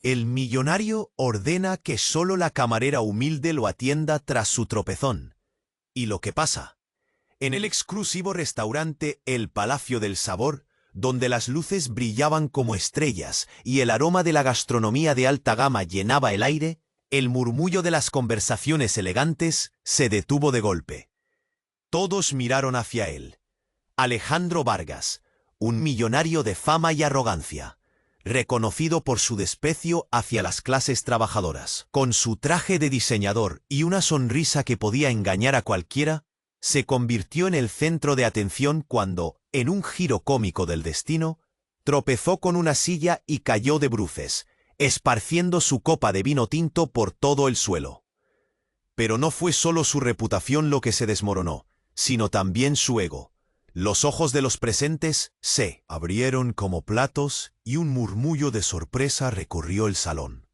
El millonario ordena que solo la camarera humilde lo atienda tras su tropezón. ¿Y lo que pasa? En el exclusivo restaurante El Palacio del Sabor, donde las luces brillaban como estrellas y el aroma de la gastronomía de alta gama llenaba el aire, el murmullo de las conversaciones elegantes se detuvo de golpe. Todos miraron hacia él. Alejandro Vargas, un millonario de fama y arrogancia, reconocido por su desprecio hacia las clases trabajadoras. Con su traje de diseñador y una sonrisa que podía engañar a cualquiera, se convirtió en el centro de atención cuando, en un giro cómico del destino, tropezó con una silla y cayó de bruces, esparciendo su copa de vino tinto por todo el suelo. Pero no fue solo su reputación lo que se desmoronó, sino también su ego. Los ojos de los presentes se abrieron como platos y un murmullo de sorpresa recorrió el salón.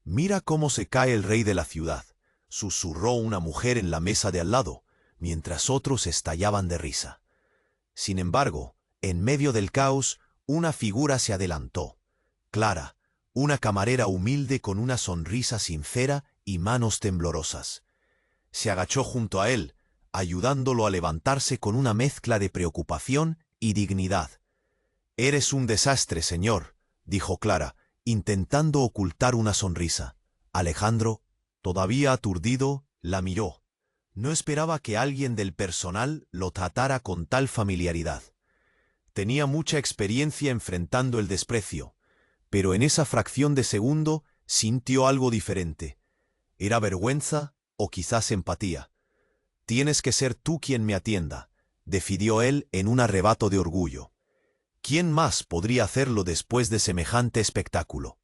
«Mira cómo se cae el rey de la ciudad», susurró una mujer en la mesa de al lado, mientras otros estallaban de risa. Sin embargo, en medio del caos, una figura se adelantó. Clara, una camarera humilde con una sonrisa sincera y manos temblorosas. Se agachó junto a él, ayudándolo a levantarse con una mezcla de preocupación y dignidad. «Eres un desastre, señor», dijo Clara, intentando ocultar una sonrisa. Alejandro, todavía aturdido, la miró. No esperaba que alguien del personal lo tratara con tal familiaridad. Tenía mucha experiencia enfrentando el desprecio, pero en esa fracción de segundo sintió algo diferente. ¿Era vergüenza o quizás empatía? «Tienes que ser tú quien me atienda», decidió él en un arrebato de orgullo. ¿Quién más podría hacerlo después de semejante espectáculo?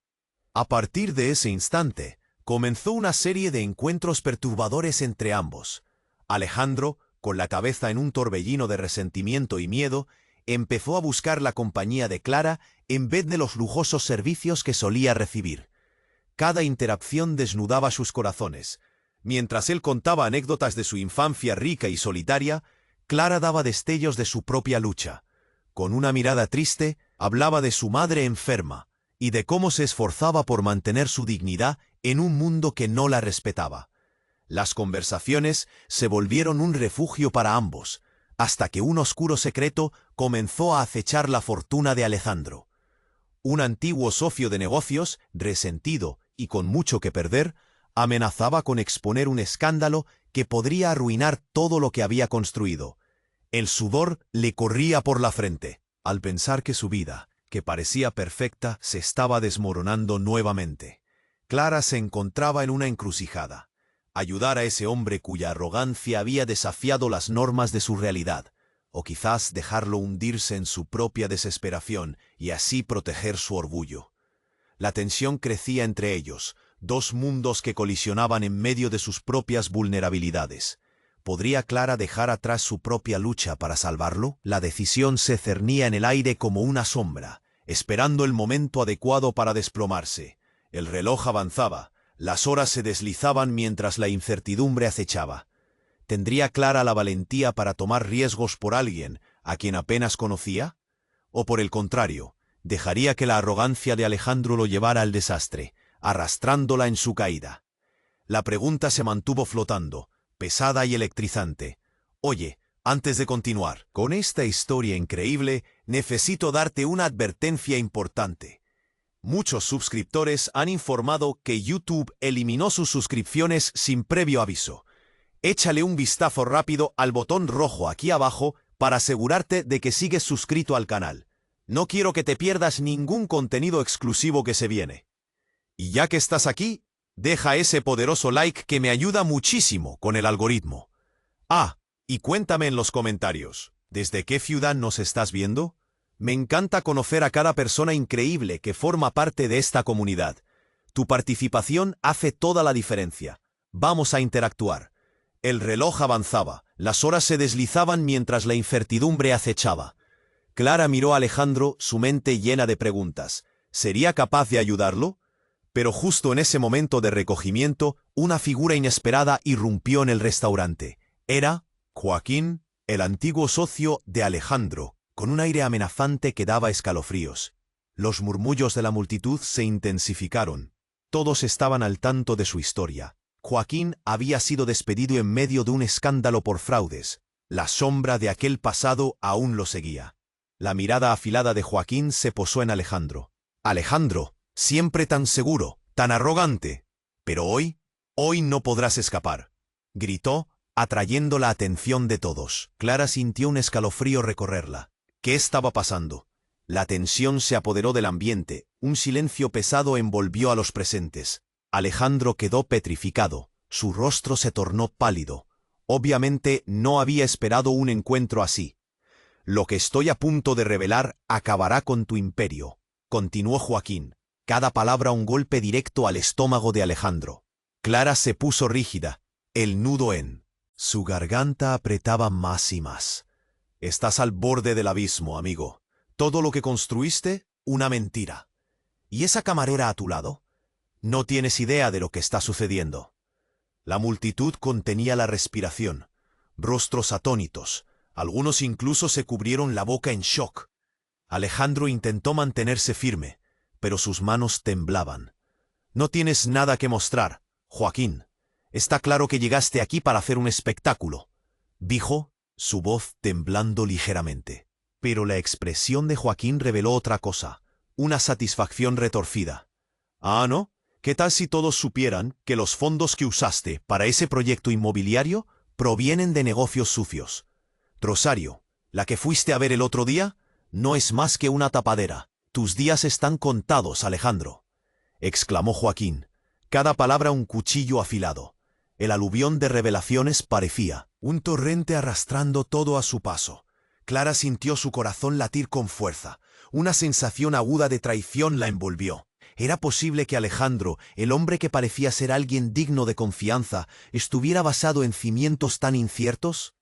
A partir de ese instante, comenzó una serie de encuentros perturbadores entre ambos. Alejandro, con la cabeza en un torbellino de resentimiento y miedo, empezó a buscar la compañía de Clara en vez de los lujosos servicios que solía recibir. Cada interacción desnudaba sus corazones. Mientras él contaba anécdotas de su infancia rica y solitaria, Clara daba destellos de su propia lucha. Con una mirada triste, hablaba de su madre enferma y de cómo se esforzaba por mantener su dignidad en un mundo que no la respetaba. Las conversaciones se volvieron un refugio para ambos, hasta que un oscuro secreto comenzó a acechar la fortuna de Alejandro. Un antiguo socio de negocios, resentido y con mucho que perder, amenazaba con exponer un escándalo que podría arruinar todo lo que había construido. El sudor le corría por la frente, al pensar que su vida, que parecía perfecta, se estaba desmoronando nuevamente. Clara se encontraba en una encrucijada. Ayudar a ese hombre cuya arrogancia había desafiado las normas de su realidad, o quizás dejarlo hundirse en su propia desesperación y así proteger su orgullo. La tensión crecía entre ellos, dos mundos que colisionaban en medio de sus propias vulnerabilidades. ¿Podría Clara dejar atrás su propia lucha para salvarlo? La decisión se cernía en el aire como una sombra, esperando el momento adecuado para desplomarse. El reloj avanzaba, las horas se deslizaban mientras la incertidumbre acechaba. ¿Tendría Clara la valentía para tomar riesgos por alguien a quien apenas conocía? ¿O por el contrario, dejaría que la arrogancia de Alejandro lo llevara al desastre, arrastrándola en su caída? La pregunta se mantuvo flotando, pesada y electrizante. «Oye, antes de continuar con esta historia increíble, necesito darte una advertencia importante. Muchos suscriptores han informado que YouTube eliminó sus suscripciones sin previo aviso. Échale un vistazo rápido al botón rojo aquí abajo para asegurarte de que sigues suscrito al canal. No quiero que te pierdas ningún contenido exclusivo que se viene. Y ya que estás aquí, deja ese poderoso like que me ayuda muchísimo con el algoritmo. Ah, y cuéntame en los comentarios, ¿desde qué ciudad nos estás viendo? Me encanta conocer a cada persona increíble que forma parte de esta comunidad. Tu participación hace toda la diferencia. Vamos a interactuar. El reloj avanzaba, las horas se deslizaban mientras la incertidumbre acechaba. Clara miró a Alejandro, su mente llena de preguntas. ¿Sería capaz de ayudarlo? Pero justo en ese momento de recogimiento, una figura inesperada irrumpió en el restaurante. Era Joaquín, el antiguo socio de Alejandro, con un aire amenazante que daba escalofríos. Los murmullos de la multitud se intensificaron. Todos estaban al tanto de su historia. Joaquín había sido despedido en medio de un escándalo por fraudes. La sombra de aquel pasado aún lo seguía. La mirada afilada de Joaquín se posó en Alejandro. Alejandro, siempre tan seguro, tan arrogante. Pero hoy no podrás escapar, gritó, atrayendo la atención de todos. Clara sintió un escalofrío recorrerla. ¿Qué estaba pasando? La tensión se apoderó del ambiente, un silencio pesado envolvió a los presentes. Alejandro quedó petrificado, su rostro se tornó pálido. Obviamente no había esperado un encuentro así. Lo que estoy a punto de revelar acabará con tu imperio, continuó Joaquín, cada palabra un golpe directo al estómago de Alejandro. Clara se puso rígida, el nudo en su garganta apretaba más y más. Estás al borde del abismo, amigo. Todo lo que construiste, una mentira. ¿Y esa camarera a tu lado? No tienes idea de lo que está sucediendo. La multitud contenía la respiración, rostros atónitos, algunos incluso se cubrieron la boca en shock. Alejandro intentó mantenerse firme, pero sus manos temblaban. No tienes nada que mostrar, Joaquín. Está claro que llegaste aquí para hacer un espectáculo, dijo, su voz temblando ligeramente. Pero la expresión de Joaquín reveló otra cosa, una satisfacción retorcida. ¿Ah, no? ¿Qué tal si todos supieran que los fondos que usaste para ese proyecto inmobiliario provienen de negocios sucios? Rosario, la que fuiste a ver el otro día, no es más que una tapadera. Tus días están contados, Alejandro, exclamó Joaquín, cada palabra un cuchillo afilado. El aluvión de revelaciones parecía un torrente arrastrando todo a su paso. Clara sintió su corazón latir con fuerza. Una sensación aguda de traición la envolvió. ¿Era posible que Alejandro, el hombre que parecía ser alguien digno de confianza, estuviera basado en cimientos tan inciertos?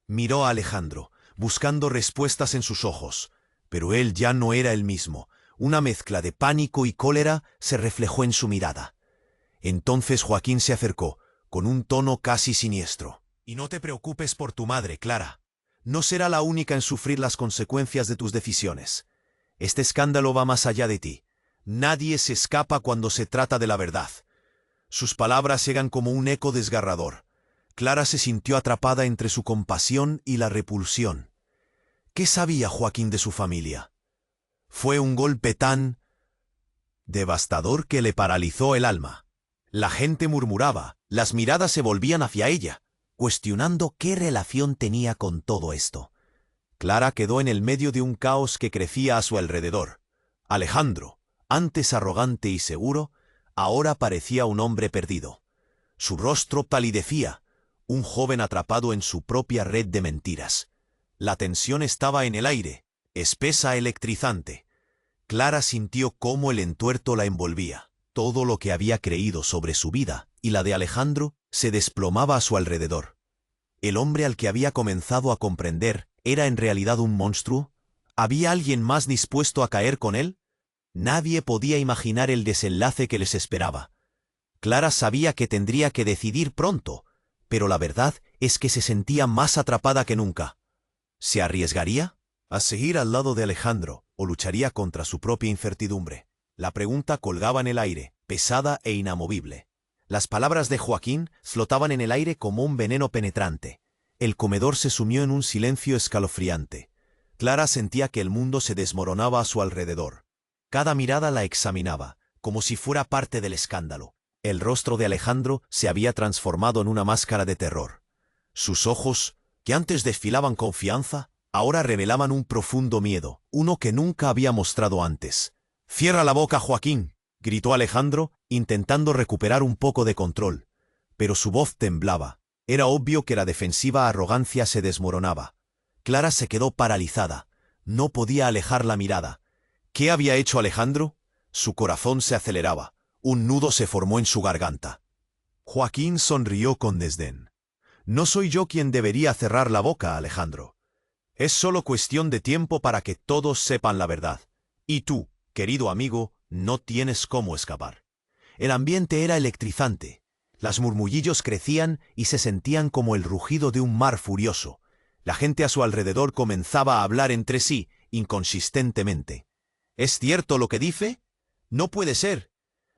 Miró a Alejandro, buscando respuestas en sus ojos, pero él ya no era el mismo. Una mezcla de pánico y cólera se reflejó en su mirada. Entonces Joaquín se acercó, con un tono casi siniestro. Y no te preocupes por tu madre, Clara. No será la única en sufrir las consecuencias de tus decisiones. Este escándalo va más allá de ti. Nadie se escapa cuando se trata de la verdad. Sus palabras llegan como un eco desgarrador. Clara se sintió atrapada entre su compasión y la repulsión. ¿Qué sabía Joaquín de su familia? Fue un golpe tan devastador que le paralizó el alma. La gente murmuraba, las miradas se volvían hacia ella, cuestionando qué relación tenía con todo esto. Clara quedó en el medio de un caos que crecía a su alrededor. Alejandro, antes arrogante y seguro, ahora parecía un hombre perdido. Su rostro palidecía, un joven atrapado en su propia red de mentiras. La tensión estaba en el aire, espesa, electrizante. Clara sintió cómo el entuerto la envolvía. Todo lo que había creído sobre su vida y la de Alejandro se desplomaba a su alrededor. ¿El hombre al que había comenzado a comprender era en realidad un monstruo? ¿Había alguien más dispuesto a caer con él? Nadie podía imaginar el desenlace que les esperaba. Clara sabía que tendría que decidir pronto, pero la verdad es que se sentía más atrapada que nunca. ¿Se arriesgaría a seguir al lado de Alejandro o lucharía contra su propia incertidumbre? La pregunta colgaba en el aire, pesada e inamovible. Las palabras de Joaquín flotaban en el aire como un veneno penetrante. El comedor se sumió en un silencio escalofriante. Clara sentía que el mundo se desmoronaba a su alrededor. Cada mirada la examinaba, como si fuera parte del escándalo. El rostro de Alejandro se había transformado en una máscara de terror. Sus ojos, que antes desfilaban confianza, ahora revelaban un profundo miedo, uno que nunca había mostrado antes. «¡Cierra la boca, Joaquín!», gritó Alejandro, intentando recuperar un poco de control. Pero su voz temblaba. Era obvio que la defensiva arrogancia se desmoronaba. Clara se quedó paralizada. No podía alejar la mirada. ¿Qué había hecho Alejandro? Su corazón se aceleraba. Un nudo se formó en su garganta. Joaquín sonrió con desdén. «No soy yo quien debería cerrar la boca, Alejandro. Es solo cuestión de tiempo para que todos sepan la verdad. Y tú, querido amigo, no tienes cómo escapar». El ambiente era electrizante. Las murmullillos crecían y se sentían como el rugido de un mar furioso. La gente a su alrededor comenzaba a hablar entre sí, inconsistentemente. ¿Es cierto lo que dice? No puede ser.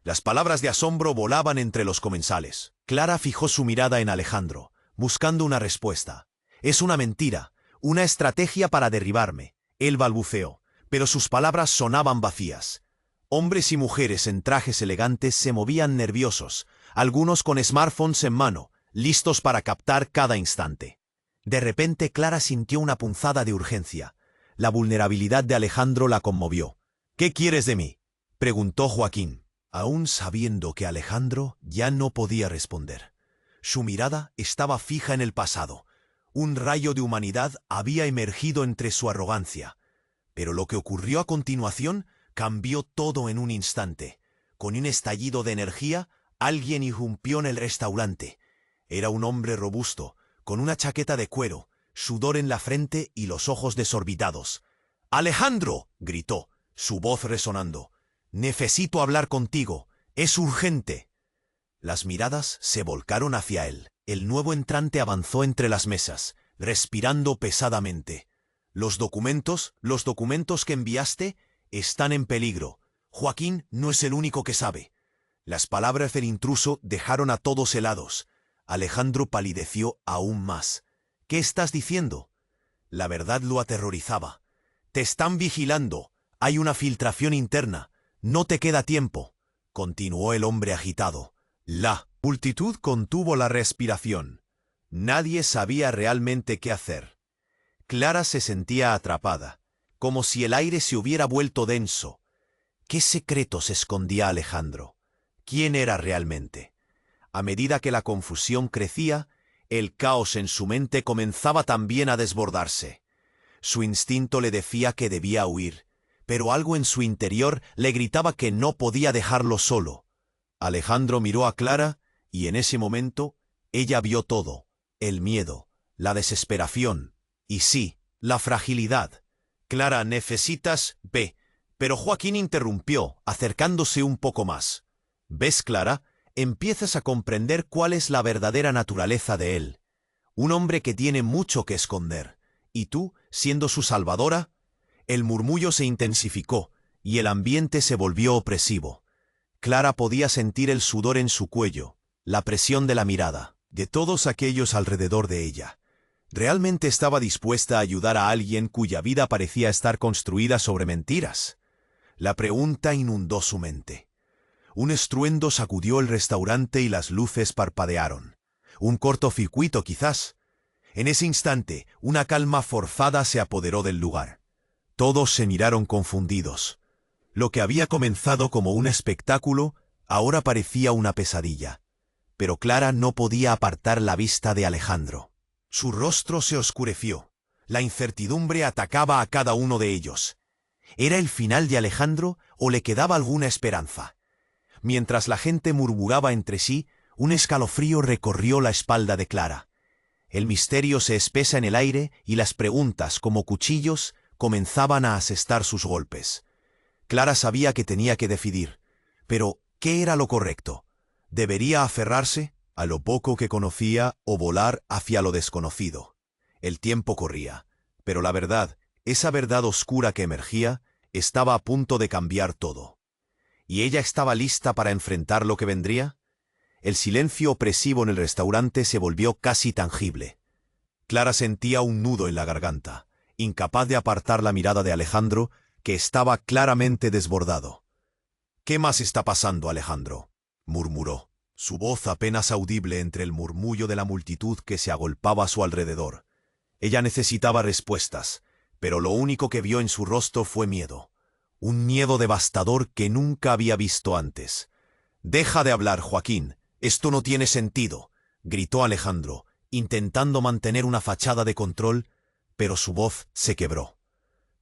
Las palabras de asombro volaban entre los comensales. Clara fijó su mirada en Alejandro, buscando una respuesta. Es una mentira, una estrategia para derribarme. Él balbuceó, pero sus palabras sonaban vacías. Hombres y mujeres en trajes elegantes se movían nerviosos, algunos con smartphones en mano, listos para captar cada instante. De repente Clara sintió una punzada de urgencia. La vulnerabilidad de Alejandro la conmovió. «¿Qué quieres de mí?», preguntó Joaquín, aún sabiendo que Alejandro ya no podía responder. Su mirada estaba fija en el pasado. Un rayo de humanidad había emergido entre su arrogancia. Pero lo que ocurrió a continuación cambió todo en un instante. Con un estallido de energía, alguien irrumpió en el restaurante. Era un hombre robusto, con una chaqueta de cuero, sudor en la frente y los ojos desorbitados. «¡Alejandro!», gritó, su voz resonando. «Necesito hablar contigo. Es urgente». Las miradas se volcaron hacia él. El nuevo entrante avanzó entre las mesas, respirando pesadamente. Los documentos que enviaste, están en peligro. Joaquín no es el único que sabe». Las palabras del intruso dejaron a todos helados. Alejandro palideció aún más. «¿Qué estás diciendo?». La verdad lo aterrorizaba. «Te están vigilando. Hay una filtración interna. No te queda tiempo», continuó el hombre agitado. La multitud contuvo la respiración. Nadie sabía realmente qué hacer. Clara se sentía atrapada, como si el aire se hubiera vuelto denso. ¿Qué secretos escondía Alejandro? ¿Quién era realmente? A medida que la confusión crecía, el caos en su mente comenzaba también a desbordarse. Su instinto le decía que debía huir, pero algo en su interior le gritaba que no podía dejarlo solo. Alejandro miró a Clara y en ese momento ella vio todo: el miedo, la desesperación y sí, la fragilidad. «Clara, necesitas...» Pero Joaquín interrumpió, acercándose un poco más. «¿Ves, Clara? Empiezas a comprender cuál es la verdadera naturaleza de él. Un hombre que tiene mucho que esconder. Y tú, siendo su salvadora». El murmullo se intensificó y el ambiente se volvió opresivo. Clara podía sentir el sudor en su cuello, la presión de la mirada, de todos aquellos alrededor de ella. ¿Realmente estaba dispuesta a ayudar a alguien cuya vida parecía estar construida sobre mentiras? La pregunta inundó su mente. Un estruendo sacudió el restaurante y las luces parpadearon. Un cortocircuito, quizás. En ese instante, una calma forzada se apoderó del lugar. Todos se miraron confundidos. Lo que había comenzado como un espectáculo, ahora parecía una pesadilla. Pero Clara no podía apartar la vista de Alejandro. Su rostro se oscureció. La incertidumbre atacaba a cada uno de ellos. ¿Era el final de Alejandro o le quedaba alguna esperanza? Mientras la gente murmuraba entre sí, un escalofrío recorrió la espalda de Clara. El misterio se espesa en el aire y las preguntas, como cuchillos, comenzaban a asestar sus golpes. Clara sabía que tenía que decidir, pero ¿qué era lo correcto? ¿Debería aferrarse a lo poco que conocía o volar hacia lo desconocido? El tiempo corría, pero la verdad, esa verdad oscura que emergía, estaba a punto de cambiar todo. ¿Y ella estaba lista para enfrentar lo que vendría? El silencio opresivo en el restaurante se volvió casi tangible. Clara sentía un nudo en la garganta, incapaz de apartar la mirada de Alejandro, que estaba claramente desbordado. «¿Qué más está pasando, Alejandro?», murmuró, su voz apenas audible entre el murmullo de la multitud que se agolpaba a su alrededor. Ella necesitaba respuestas, pero lo único que vio en su rostro fue miedo. Un miedo devastador que nunca había visto antes. «Deja de hablar, Joaquín. Esto no tiene sentido», gritó Alejandro, intentando mantener una fachada de control, pero su voz se quebró.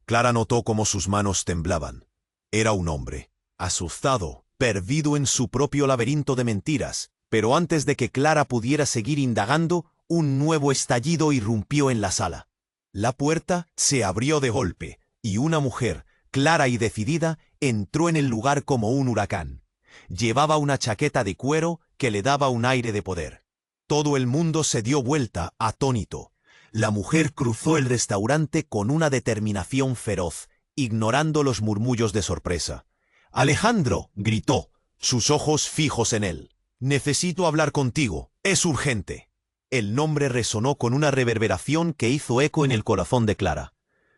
Clara notó cómo sus manos temblaban. Era un hombre, asustado, perdido en su propio laberinto de mentiras, pero antes de que Clara pudiera seguir indagando, un nuevo estallido irrumpió en la sala. La puerta se abrió de golpe, y una mujer, clara y decidida, entró en el lugar como un huracán. Llevaba una chaqueta de cuero que le daba un aire de poder. Todo el mundo se dio vuelta, atónito. La mujer cruzó el restaurante con una determinación feroz, ignorando los murmullos de sorpresa. «Alejandro», gritó, sus ojos fijos en él. «Necesito hablar contigo. Es urgente». El nombre resonó con una reverberación que hizo eco en el corazón de Clara.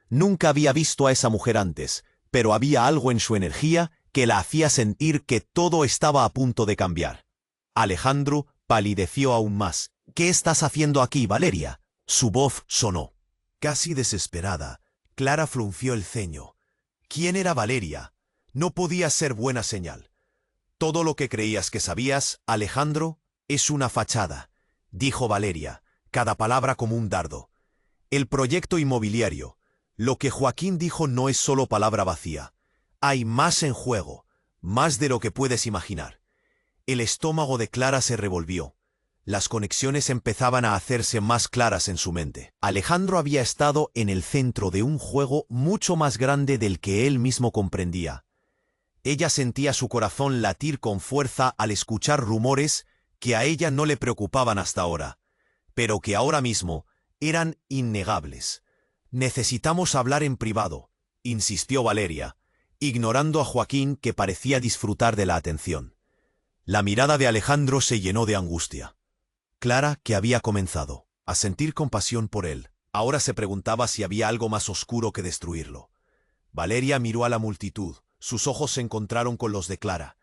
Nunca había visto a esa mujer antes, pero había algo en su energía que la hacía sentir que todo estaba a punto de cambiar. Alejandro palideció aún más. «¿Qué estás haciendo aquí, Valeria?». Su voz sonó. Casi desesperada, Clara frunció el ceño. ¿Quién era Valeria? No podía ser buena señal. «Todo lo que creías que sabías, Alejandro, es una fachada», dijo Valeria, cada palabra como un dardo. «El proyecto inmobiliario. Lo que Joaquín dijo no es solo palabra vacía. Hay más en juego, más de lo que puedes imaginar». El estómago de Clara se revolvió. Las conexiones empezaban a hacerse más claras en su mente. Alejandro había estado en el centro de un juego mucho más grande del que él mismo comprendía. Ella sentía su corazón latir con fuerza al escuchar rumores que a ella no le preocupaban hasta ahora, pero que ahora mismo eran innegables. «Necesitamos hablar en privado», insistió Valeria, ignorando a Joaquín, que parecía disfrutar de la atención. La mirada de Alejandro se llenó de angustia. Clara, que había comenzado a sentir compasión por él, ahora se preguntaba si había algo más oscuro que destruirlo. Valeria miró a la multitud. Sus ojos se encontraron con los de Clara.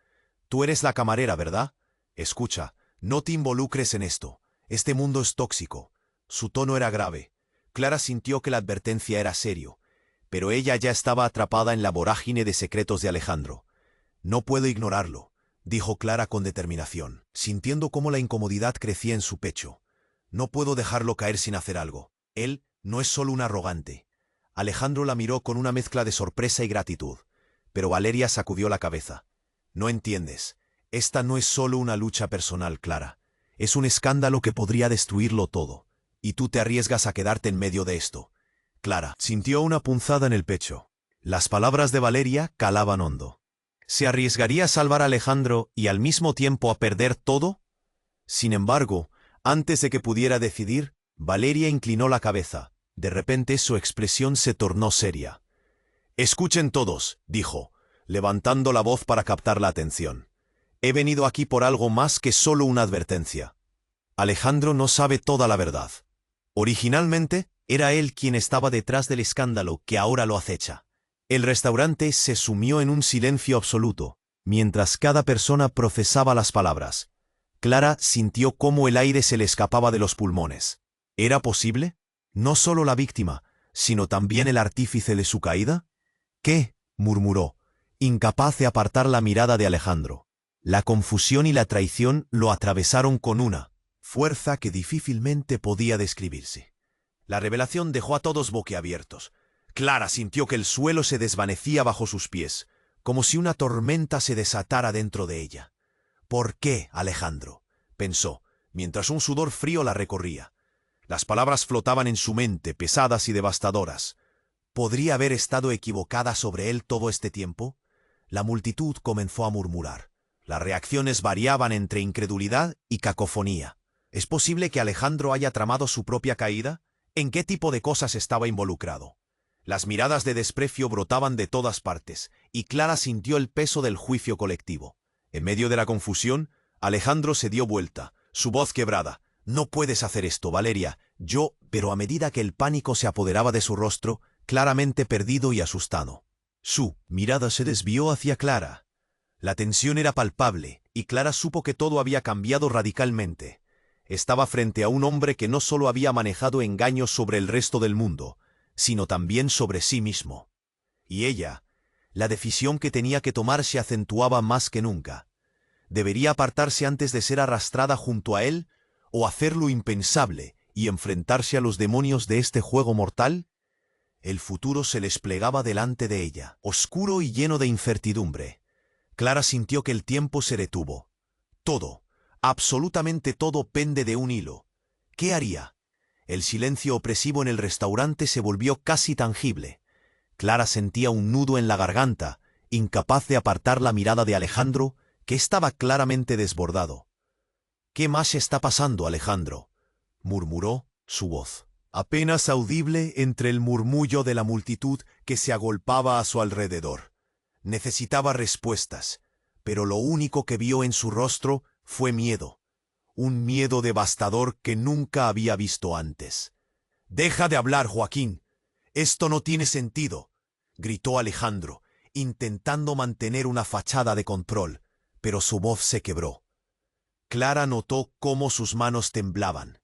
«Tú eres la camarera, ¿verdad? Escucha, no te involucres en esto. Este mundo es tóxico». Su tono era grave. Clara sintió que la advertencia era serio, pero ella ya estaba atrapada en la vorágine de secretos de Alejandro. «No puedo ignorarlo», dijo Clara con determinación, sintiendo cómo la incomodidad crecía en su pecho. «No puedo dejarlo caer sin hacer algo. Él no es solo un arrogante». Alejandro la miró con una mezcla de sorpresa y gratitud, pero Valeria sacudió la cabeza. «No entiendes. Esta no es solo una lucha personal, Clara. Es un escándalo que podría destruirlo todo. Y tú te arriesgas a quedarte en medio de esto». Clara sintió una punzada en el pecho. Las palabras de Valeria calaban hondo. ¿Se arriesgaría a salvar a Alejandro y al mismo tiempo a perder todo? Sin embargo, antes de que pudiera decidir, Valeria inclinó la cabeza. De repente su expresión se tornó seria. «Escuchen todos», dijo, levantando la voz para captar la atención. «He venido aquí por algo más que solo una advertencia. Alejandro no sabe toda la verdad. Originalmente, era él quien estaba detrás del escándalo que ahora lo acecha». El restaurante se sumió en un silencio absoluto, mientras cada persona procesaba las palabras. Clara sintió cómo el aire se le escapaba de los pulmones. ¿Era posible? ¿No solo la víctima, sino también el artífice de su caída? «¿Qué?», murmuró, incapaz de apartar la mirada de Alejandro. La confusión y la traición lo atravesaron con una fuerza que difícilmente podía describirse. La revelación dejó a todos boquiabiertos. Clara sintió que el suelo se desvanecía bajo sus pies, como si una tormenta se desatara dentro de ella. «¿Por qué, Alejandro?», pensó, mientras un sudor frío la recorría. Las palabras flotaban en su mente, pesadas y devastadoras. ¿Podría haber estado equivocada sobre él todo este tiempo? La multitud comenzó a murmurar. Las reacciones variaban entre incredulidad y cacofonía. ¿Es posible que Alejandro haya tramado su propia caída? ¿En qué tipo de cosas estaba involucrado? Las miradas de desprecio brotaban de todas partes, y Clara sintió el peso del juicio colectivo. En medio de la confusión, Alejandro se dio vuelta, su voz quebrada. «No puedes hacer esto, Valeria. Yo…». Pero a medida que el pánico se apoderaba de su rostro, claramente perdido y asustado, su mirada se desvió hacia Clara. La tensión era palpable, y Clara supo que todo había cambiado radicalmente. Estaba frente a un hombre que no solo había manejado engaños sobre el resto del mundo, sino también sobre sí mismo. Y ella, la decisión que tenía que tomar se acentuaba más que nunca. ¿Debería apartarse antes de ser arrastrada junto a él, o hacer lo impensable y enfrentarse a los demonios de este juego mortal? El futuro se desplegaba delante de ella, oscuro y lleno de incertidumbre. Clara sintió que el tiempo se detuvo. Todo, absolutamente todo pende de un hilo. ¿Qué haría? El silencio opresivo en el restaurante se volvió casi tangible. Clara sentía un nudo en la garganta, incapaz de apartar la mirada de Alejandro, que estaba claramente desbordado. «¿Qué más está pasando, Alejandro?», murmuró su voz. apenas audible entre el murmullo de la multitud que se agolpaba a su alrededor. Necesitaba respuestas, pero lo único que vio en su rostro fue miedo, un miedo devastador que nunca había visto antes. «Deja de hablar, Joaquín. Esto no tiene sentido», gritó Alejandro, intentando mantener una fachada de control, pero su voz se quebró. Clara notó cómo sus manos temblaban.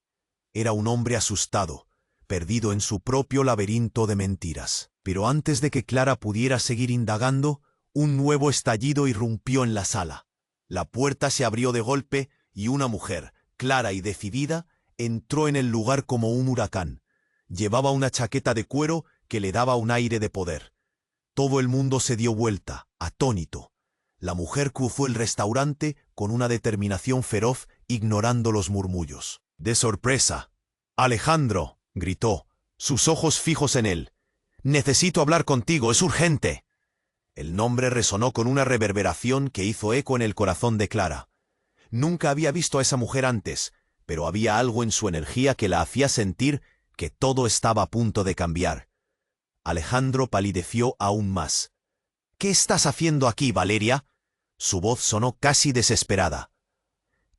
Era un hombre asustado, perdido en su propio laberinto de mentiras. Pero antes de que Clara pudiera seguir indagando, un nuevo estallido irrumpió en la sala. La puerta se abrió de golpe y una mujer, clara y decidida, entró en el lugar como un huracán. Llevaba una chaqueta de cuero que le daba un aire de poder. Todo el mundo se dio vuelta, atónito. La mujer cruzó el restaurante con una determinación feroz, ignorando los murmullos. De sorpresa, «Alejandro», gritó, sus ojos fijos en él. «Necesito hablar contigo, es urgente». El nombre resonó con una reverberación que hizo eco en el corazón de Clara. Nunca había visto a esa mujer antes, pero había algo en su energía que la hacía sentir que todo estaba a punto de cambiar. Alejandro palideció aún más. «¿Qué estás haciendo aquí, Valeria?». Su voz sonó casi desesperada.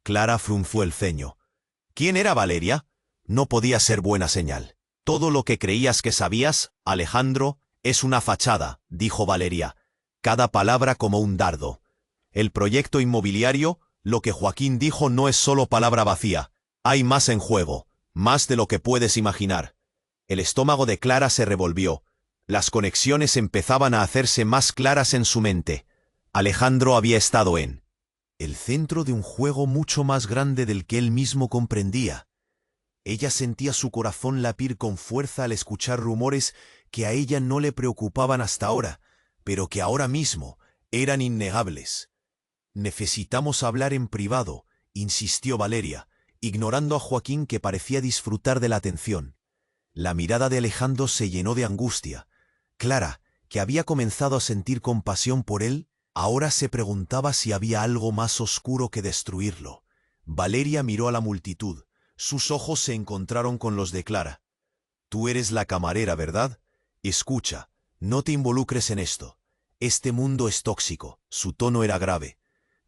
Clara frunció el ceño. ¿Quién era Valeria? No podía ser buena señal. «Todo lo que creías que sabías, Alejandro, es una fachada», dijo Valeria, cada palabra como un dardo. «El proyecto inmobiliario, lo que Joaquín dijo, no es solo palabra vacía. Hay más en juego, más de lo que puedes imaginar». El estómago de Clara se revolvió. Las conexiones empezaban a hacerse más claras en su mente. Alejandro había estado en el centro de un juego mucho más grande del que él mismo comprendía. Ella sentía su corazón latir con fuerza al escuchar rumores que a ella no le preocupaban hasta ahora, pero que ahora mismo eran innegables. «Necesitamos hablar en privado», insistió Valeria, ignorando a Joaquín, que parecía disfrutar de la atención. La mirada de Alejandro se llenó de angustia. Clara, que había comenzado a sentir compasión por él, ahora se preguntaba si había algo más oscuro que destruirlo. Valeria miró a la multitud. Sus ojos se encontraron con los de Clara. «Tú eres la camarera, ¿verdad? Escucha, no te involucres en esto. Este mundo es tóxico». Su tono era grave.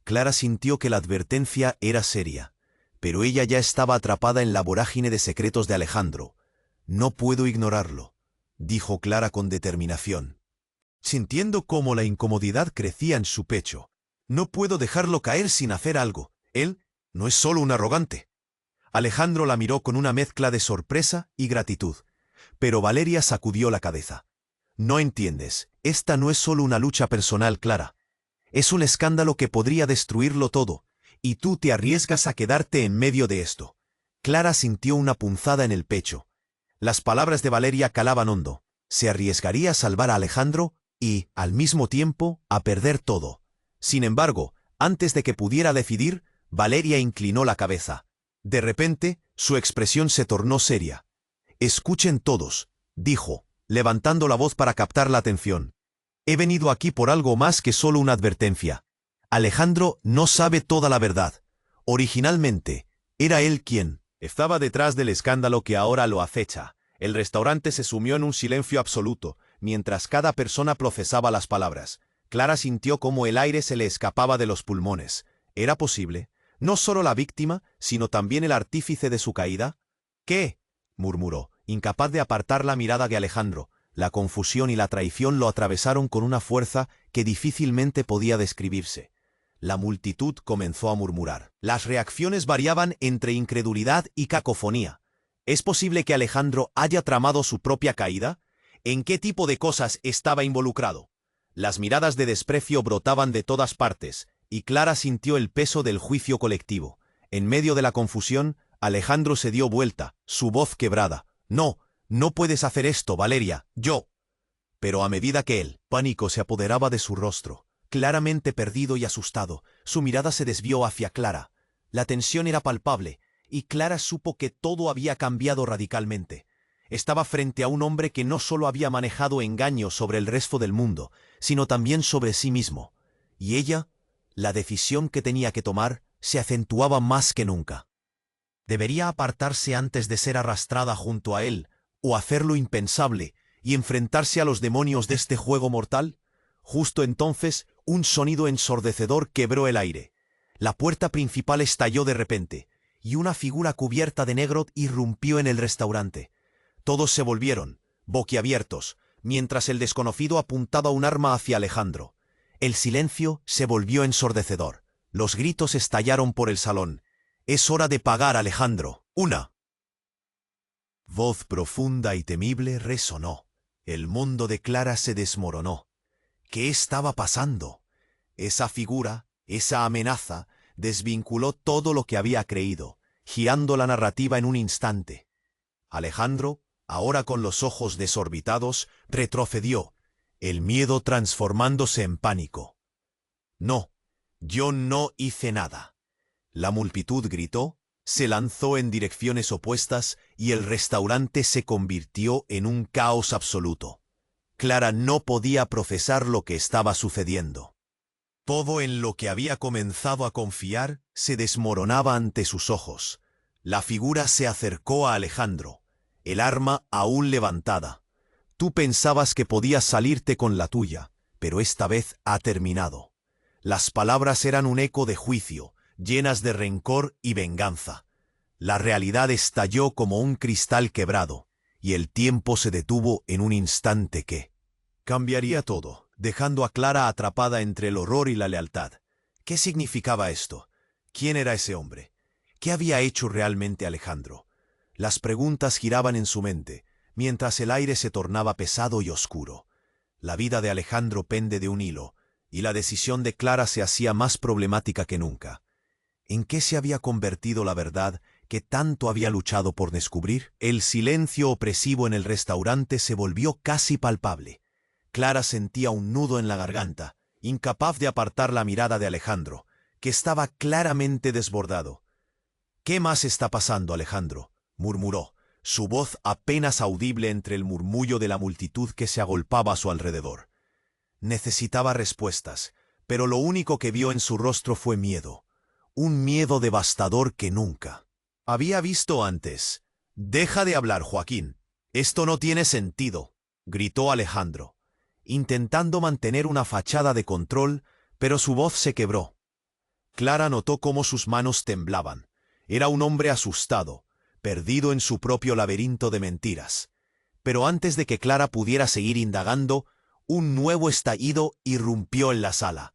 Clara sintió que la advertencia era seria, pero ella ya estaba atrapada en la vorágine de secretos de Alejandro. «No puedo ignorarlo», dijo Clara con determinación, sintiendo cómo la incomodidad crecía en su pecho. «No puedo dejarlo caer sin hacer algo. Él no es solo un arrogante». Alejandro la miró con una mezcla de sorpresa y gratitud, pero Valeria sacudió la cabeza. «No entiendes, esta no es solo una lucha personal, Clara. Es un escándalo que podría destruirlo todo, y tú te arriesgas a quedarte en medio de esto». Clara sintió una punzada en el pecho. Las palabras de Valeria calaban hondo. Se arriesgaría a salvar a Alejandro y, al mismo tiempo, a perder todo. Sin embargo, antes de que pudiera decidir, Valeria inclinó la cabeza. De repente, su expresión se tornó seria. «Escuchen todos», dijo, levantando la voz para captar la atención. «He venido aquí por algo más que solo una advertencia. Alejandro no sabe toda la verdad. Originalmente, era él quien estaba detrás del escándalo que ahora lo acecha». El restaurante se sumió en un silencio absoluto, mientras cada persona procesaba las palabras. Clara sintió cómo el aire se le escapaba de los pulmones. ¿Era posible? ¿No solo la víctima, sino también el artífice de su caída? «¿Qué?», murmuró, incapaz de apartar la mirada de Alejandro. La confusión y la traición lo atravesaron con una fuerza que difícilmente podía describirse. La multitud comenzó a murmurar. Las reacciones variaban entre incredulidad y cacofonía. ¿Es posible que Alejandro haya tramado su propia caída? ¿En qué tipo de cosas estaba involucrado? Las miradas de desprecio brotaban de todas partes, y Clara sintió el peso del juicio colectivo. En medio de la confusión, Alejandro se dio vuelta, su voz quebrada. «No, no puedes hacer esto, Valeria, yo». Pero a medida que el pánico se apoderaba de su rostro, claramente perdido y asustado, su mirada se desvió hacia Clara. La tensión era palpable, y Clara supo que todo había cambiado radicalmente. Estaba frente a un hombre que no solo había manejado engaños sobre el resto del mundo, sino también sobre sí mismo. Y ella, la decisión que tenía que tomar, se acentuaba más que nunca. Debería apartarse antes de ser arrastrada junto a él, o hacer lo impensable y enfrentarse a los demonios de este juego mortal. Justo entonces, un sonido ensordecedor quebró el aire. La puerta principal estalló de repente, y una figura cubierta de negro irrumpió en el restaurante. Todos se volvieron, boquiabiertos, mientras el desconocido apuntaba un arma hacia Alejandro. El silencio se volvió ensordecedor. Los gritos estallaron por el salón. «Es hora de pagar, Alejandro». Una voz profunda y temible resonó. El mundo de Clara se desmoronó. ¿Qué estaba pasando? Esa figura, esa amenaza, desvinculó todo lo que había creído, girando la narrativa en un instante. Alejandro, ahora con los ojos desorbitados, retrocedió, el miedo transformándose en pánico. «No, yo no hice nada». La multitud gritó, se lanzó en direcciones opuestas y el restaurante se convirtió en un caos absoluto. Clara no podía procesar lo que estaba sucediendo. Todo en lo que había comenzado a confiar se desmoronaba ante sus ojos. La figura se acercó a Alejandro, el arma aún levantada. Tú pensabas que podías salirte con la tuya, pero esta vez ha terminado. Las palabras eran un eco de juicio, llenas de rencor y venganza. La realidad estalló como un cristal quebrado, y el tiempo se detuvo en un instante que cambiaría todo, dejando a Clara atrapada entre el horror y la lealtad. ¿Qué significaba esto? ¿Quién era ese hombre? ¿Qué había hecho realmente Alejandro? Las preguntas giraban en su mente, mientras el aire se tornaba pesado y oscuro. La vida de Alejandro pende de un hilo, y la decisión de Clara se hacía más problemática que nunca. ¿En qué se había convertido la verdad que tanto había luchado por descubrir? El silencio opresivo en el restaurante se volvió casi palpable. Clara sentía un nudo en la garganta, incapaz de apartar la mirada de Alejandro, que estaba claramente desbordado. «¿Qué más está pasando, Alejandro?», murmuró, su voz apenas audible entre el murmullo de la multitud que se agolpaba a su alrededor. Necesitaba respuestas, pero lo único que vio en su rostro fue miedo. Un miedo devastador que nunca había visto antes. «Deja de hablar, Joaquín. Esto no tiene sentido», gritó Alejandro, intentando mantener una fachada de control, pero su voz se quebró. Clara notó cómo sus manos temblaban. Era un hombre asustado, perdido en su propio laberinto de mentiras. Pero antes de que Clara pudiera seguir indagando, un nuevo estallido irrumpió en la sala.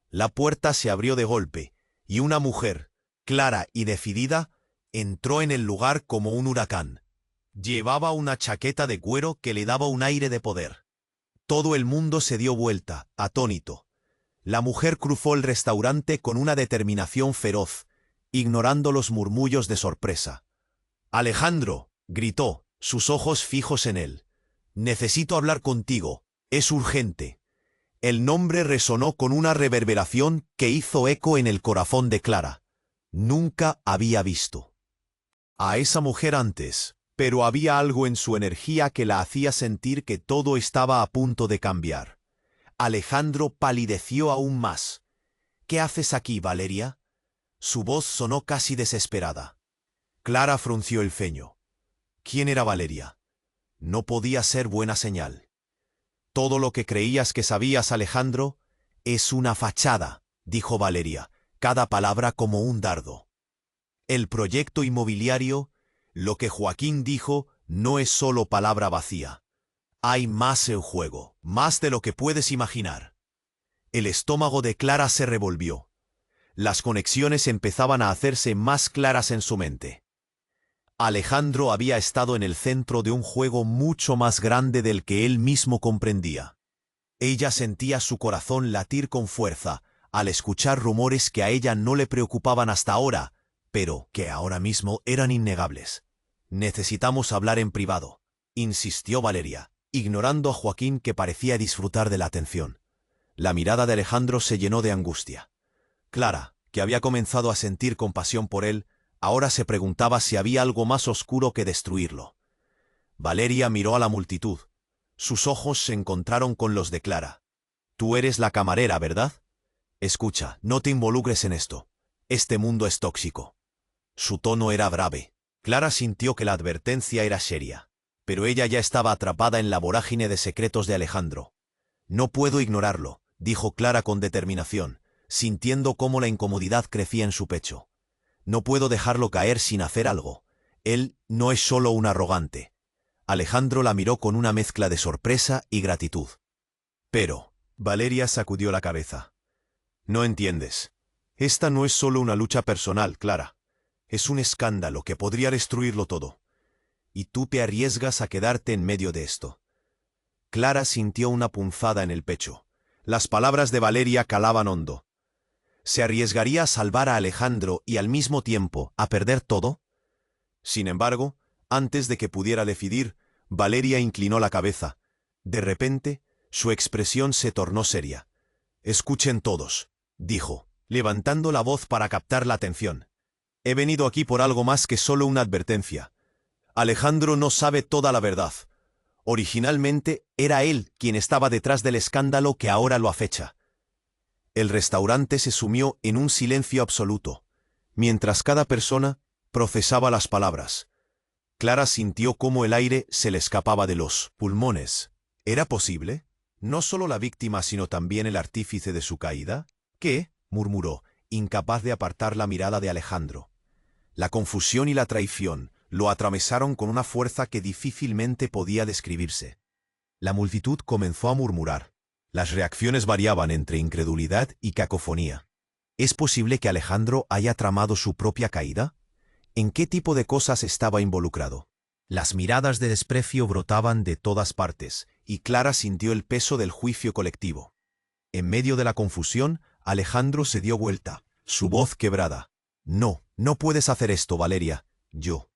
La puerta se abrió de golpe, y una mujer, clara y decidida, entró en el lugar como un huracán. Llevaba una chaqueta de cuero que le daba un aire de poder. Todo el mundo se dio vuelta, atónito. La mujer cruzó el restaurante con una determinación feroz, ignorando los murmullos de sorpresa. «Alejandro», gritó, sus ojos fijos en él. «Necesito hablar contigo, es urgente». El nombre resonó con una reverberación que hizo eco en el corazón de Clara. Nunca había visto a esa mujer antes, pero había algo en su energía que la hacía sentir que todo estaba a punto de cambiar. Alejandro palideció aún más. «¿Qué haces aquí, Valeria?». Su voz sonó casi desesperada. Clara frunció el ceño. ¿Quién era Valeria? No podía ser buena señal. «Todo lo que creías que sabías, Alejandro, es una fachada», dijo Valeria, cada palabra como un dardo. «El proyecto inmobiliario, lo que Joaquín dijo, no es solo palabra vacía. Hay más en juego, más de lo que puedes imaginar». El estómago de Clara se revolvió. Las conexiones empezaban a hacerse más claras en su mente. Alejandro había estado en el centro de un juego mucho más grande del que él mismo comprendía. Ella sentía su corazón latir con fuerza al escuchar rumores que a ella no le preocupaban hasta ahora, pero que ahora mismo eran innegables. «Necesitamos hablar en privado», insistió Valeria, ignorando a Joaquín, que parecía disfrutar de la atención. La mirada de Alejandro se llenó de angustia. Clara, que había comenzado a sentir compasión por él, ahora se preguntaba si había algo más oscuro que destruirlo. Valeria miró a la multitud. Sus ojos se encontraron con los de Clara. «Tú eres la camarera, ¿verdad? Escucha, no te involucres en esto. Este mundo es tóxico». Su tono era grave. Clara sintió que la advertencia era seria. Pero ella ya estaba atrapada en la vorágine de secretos de Alejandro. No puedo ignorarlo, dijo Clara con determinación, sintiendo cómo la incomodidad crecía en su pecho. No puedo dejarlo caer sin hacer algo. Él no es solo un arrogante. Alejandro la miró con una mezcla de sorpresa y gratitud. Pero, Valeria sacudió la cabeza. No entiendes. Esta no es solo una lucha personal, Clara. Es un escándalo que podría destruirlo todo. Y tú te arriesgas a quedarte en medio de esto. Clara sintió una punzada en el pecho. Las palabras de Valeria calaban hondo. ¿Se arriesgaría a salvar a Alejandro y al mismo tiempo a perder todo? Sin embargo, antes de que pudiera decidir, Valeria inclinó la cabeza. De repente, su expresión se tornó seria. Escuchen todos, dijo, levantando la voz para captar la atención. He venido aquí por algo más que solo una advertencia. Alejandro no sabe toda la verdad. Originalmente era él quien estaba detrás del escándalo que ahora lo acecha. El restaurante se sumió en un silencio absoluto, mientras cada persona procesaba las palabras. Clara sintió cómo el aire se le escapaba de los pulmones. ¿Era posible? ¿No solo la víctima sino también el artífice de su caída? ¿Qué? Murmuró, incapaz de apartar la mirada de Alejandro. La confusión y la traición lo atravesaron con una fuerza que difícilmente podía describirse. La multitud comenzó a murmurar. Las reacciones variaban entre incredulidad y cacofonía. ¿Es posible que Alejandro haya tramado su propia caída? ¿En qué tipo de cosas estaba involucrado? Las miradas de desprecio brotaban de todas partes, y Clara sintió el peso del juicio colectivo. En medio de la confusión, Alejandro se dio vuelta, su voz quebrada. No, no puedes hacer esto, Valeria. Yo.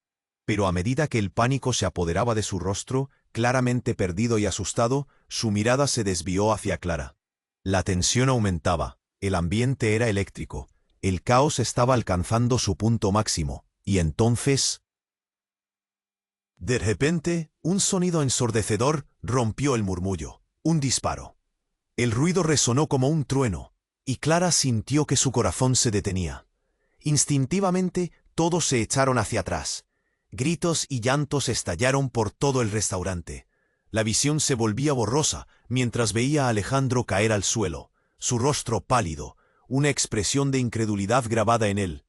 Pero a medida que el pánico se apoderaba de su rostro, claramente perdido y asustado, su mirada se desvió hacia Clara. La tensión aumentaba, el ambiente era eléctrico, el caos estaba alcanzando su punto máximo, y entonces... De repente, un sonido ensordecedor rompió el murmullo, un disparo. El ruido resonó como un trueno, y Clara sintió que su corazón se detenía. Instintivamente, todos se echaron hacia atrás. Gritos y llantos estallaron por todo el restaurante. La visión se volvía borrosa mientras veía a Alejandro caer al suelo, su rostro pálido, una expresión de incredulidad grabada en él.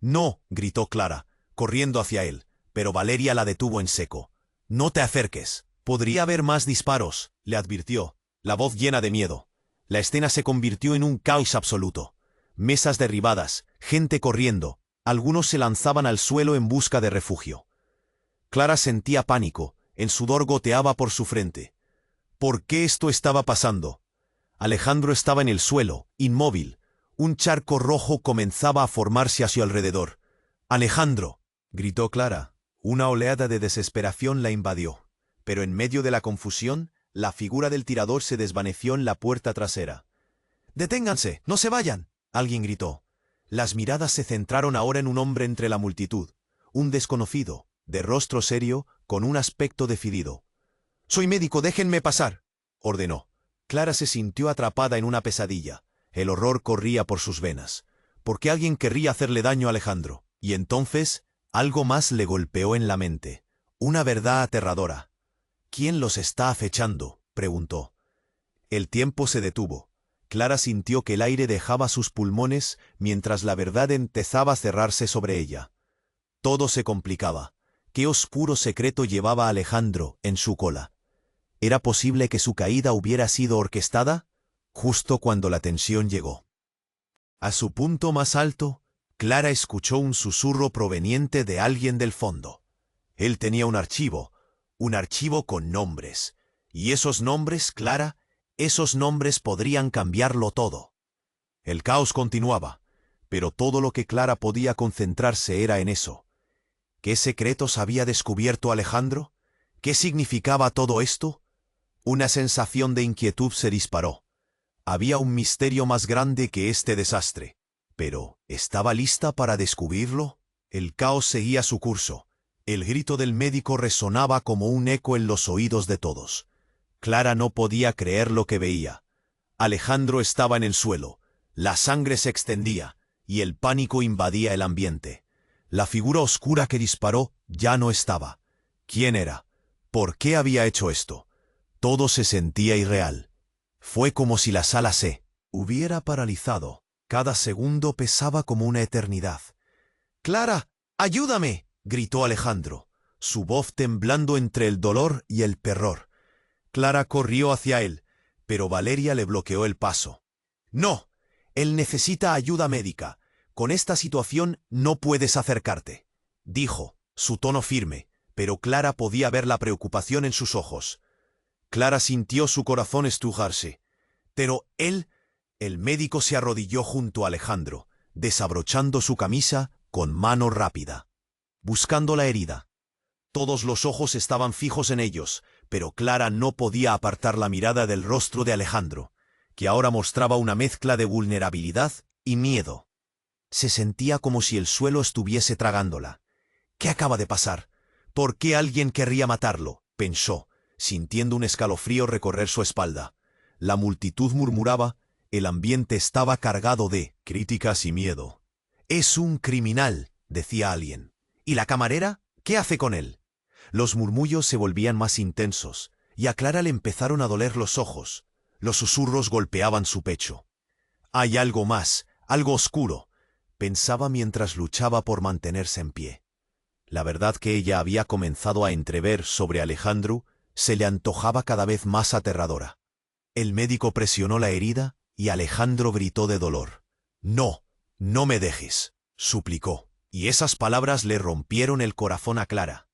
«No», gritó Clara, corriendo hacia él, pero Valeria la detuvo en seco. «No te acerques. Podría haber más disparos», le advirtió, la voz llena de miedo. La escena se convirtió en un caos absoluto. Mesas derribadas, gente corriendo, algunos se lanzaban al suelo en busca de refugio. Clara sentía pánico, el sudor goteaba por su frente. ¿Por qué esto estaba pasando? Alejandro estaba en el suelo, inmóvil. Un charco rojo comenzaba a formarse a su alrededor. «¡Alejandro!», gritó Clara. Una oleada de desesperación la invadió. Pero en medio de la confusión, la figura del tirador se desvaneció en la puerta trasera. «¡Deténganse! ¡No se vayan!», alguien gritó. Las miradas se centraron ahora en un hombre entre la multitud, un desconocido, de rostro serio, con un aspecto decidido. «Soy médico, déjenme pasar», ordenó. Clara se sintió atrapada en una pesadilla. El horror corría por sus venas. ¿Por qué alguien querría hacerle daño a Alejandro? Y entonces, algo más le golpeó en la mente. Una verdad aterradora. «¿Quién los está acechando?», preguntó. El tiempo se detuvo. Clara sintió que el aire dejaba sus pulmones mientras la verdad empezaba a cerrarse sobre ella. Todo se complicaba. ¿Qué oscuro secreto llevaba Alejandro en su cola? ¿Era posible que su caída hubiera sido orquestada? Justo cuando la tensión llegó a su punto más alto, Clara escuchó un susurro proveniente de alguien del fondo. Él tenía un archivo con nombres. Y esos nombres, Clara, esos nombres podrían cambiarlo todo. El caos continuaba, pero todo lo que Clara podía concentrarse era en eso. ¿Qué secretos había descubierto Alejandro? ¿Qué significaba todo esto? Una sensación de inquietud se disparó. Había un misterio más grande que este desastre. Pero, ¿estaba lista para descubrirlo? El caos seguía su curso. El grito del médico resonaba como un eco en los oídos de todos. Clara no podía creer lo que veía. Alejandro estaba en el suelo, la sangre se extendía, y el pánico invadía el ambiente. La figura oscura que disparó ya no estaba. ¿Quién era? ¿Por qué había hecho esto? Todo se sentía irreal. Fue como si la sala se hubiera paralizado. Cada segundo pesaba como una eternidad. «¡Clara! ¡Ayúdame!», gritó Alejandro, su voz temblando entre el dolor y el terror. Clara corrió hacia él, pero Valeria le bloqueó el paso. «No, él necesita ayuda médica. Con esta situación no puedes acercarte», dijo, su tono firme, pero Clara podía ver la preocupación en sus ojos. Clara sintió su corazón estrujarse. Pero el médico se arrodilló junto a Alejandro, desabrochando su camisa con mano rápida, buscando la herida. Todos los ojos estaban fijos en ellos, pero Clara no podía apartar la mirada del rostro de Alejandro, que ahora mostraba una mezcla de vulnerabilidad y miedo. Se sentía como si el suelo estuviese tragándola. «¿Qué acaba de pasar? ¿Por qué alguien querría matarlo?», pensó, sintiendo un escalofrío recorrer su espalda. La multitud murmuraba, el ambiente estaba cargado de críticas y miedo. «Es un criminal», decía alguien. «¿Y la camarera? ¿Qué hace con él?». Los murmullos se volvían más intensos, y a Clara le empezaron a doler los ojos. Los susurros golpeaban su pecho. «Hay algo más, algo oscuro», pensaba mientras luchaba por mantenerse en pie. La verdad que ella había comenzado a entrever sobre Alejandro se le antojaba cada vez más aterradora. El médico presionó la herida y Alejandro gritó de dolor. «No, no me dejes», suplicó, y esas palabras le rompieron el corazón a Clara.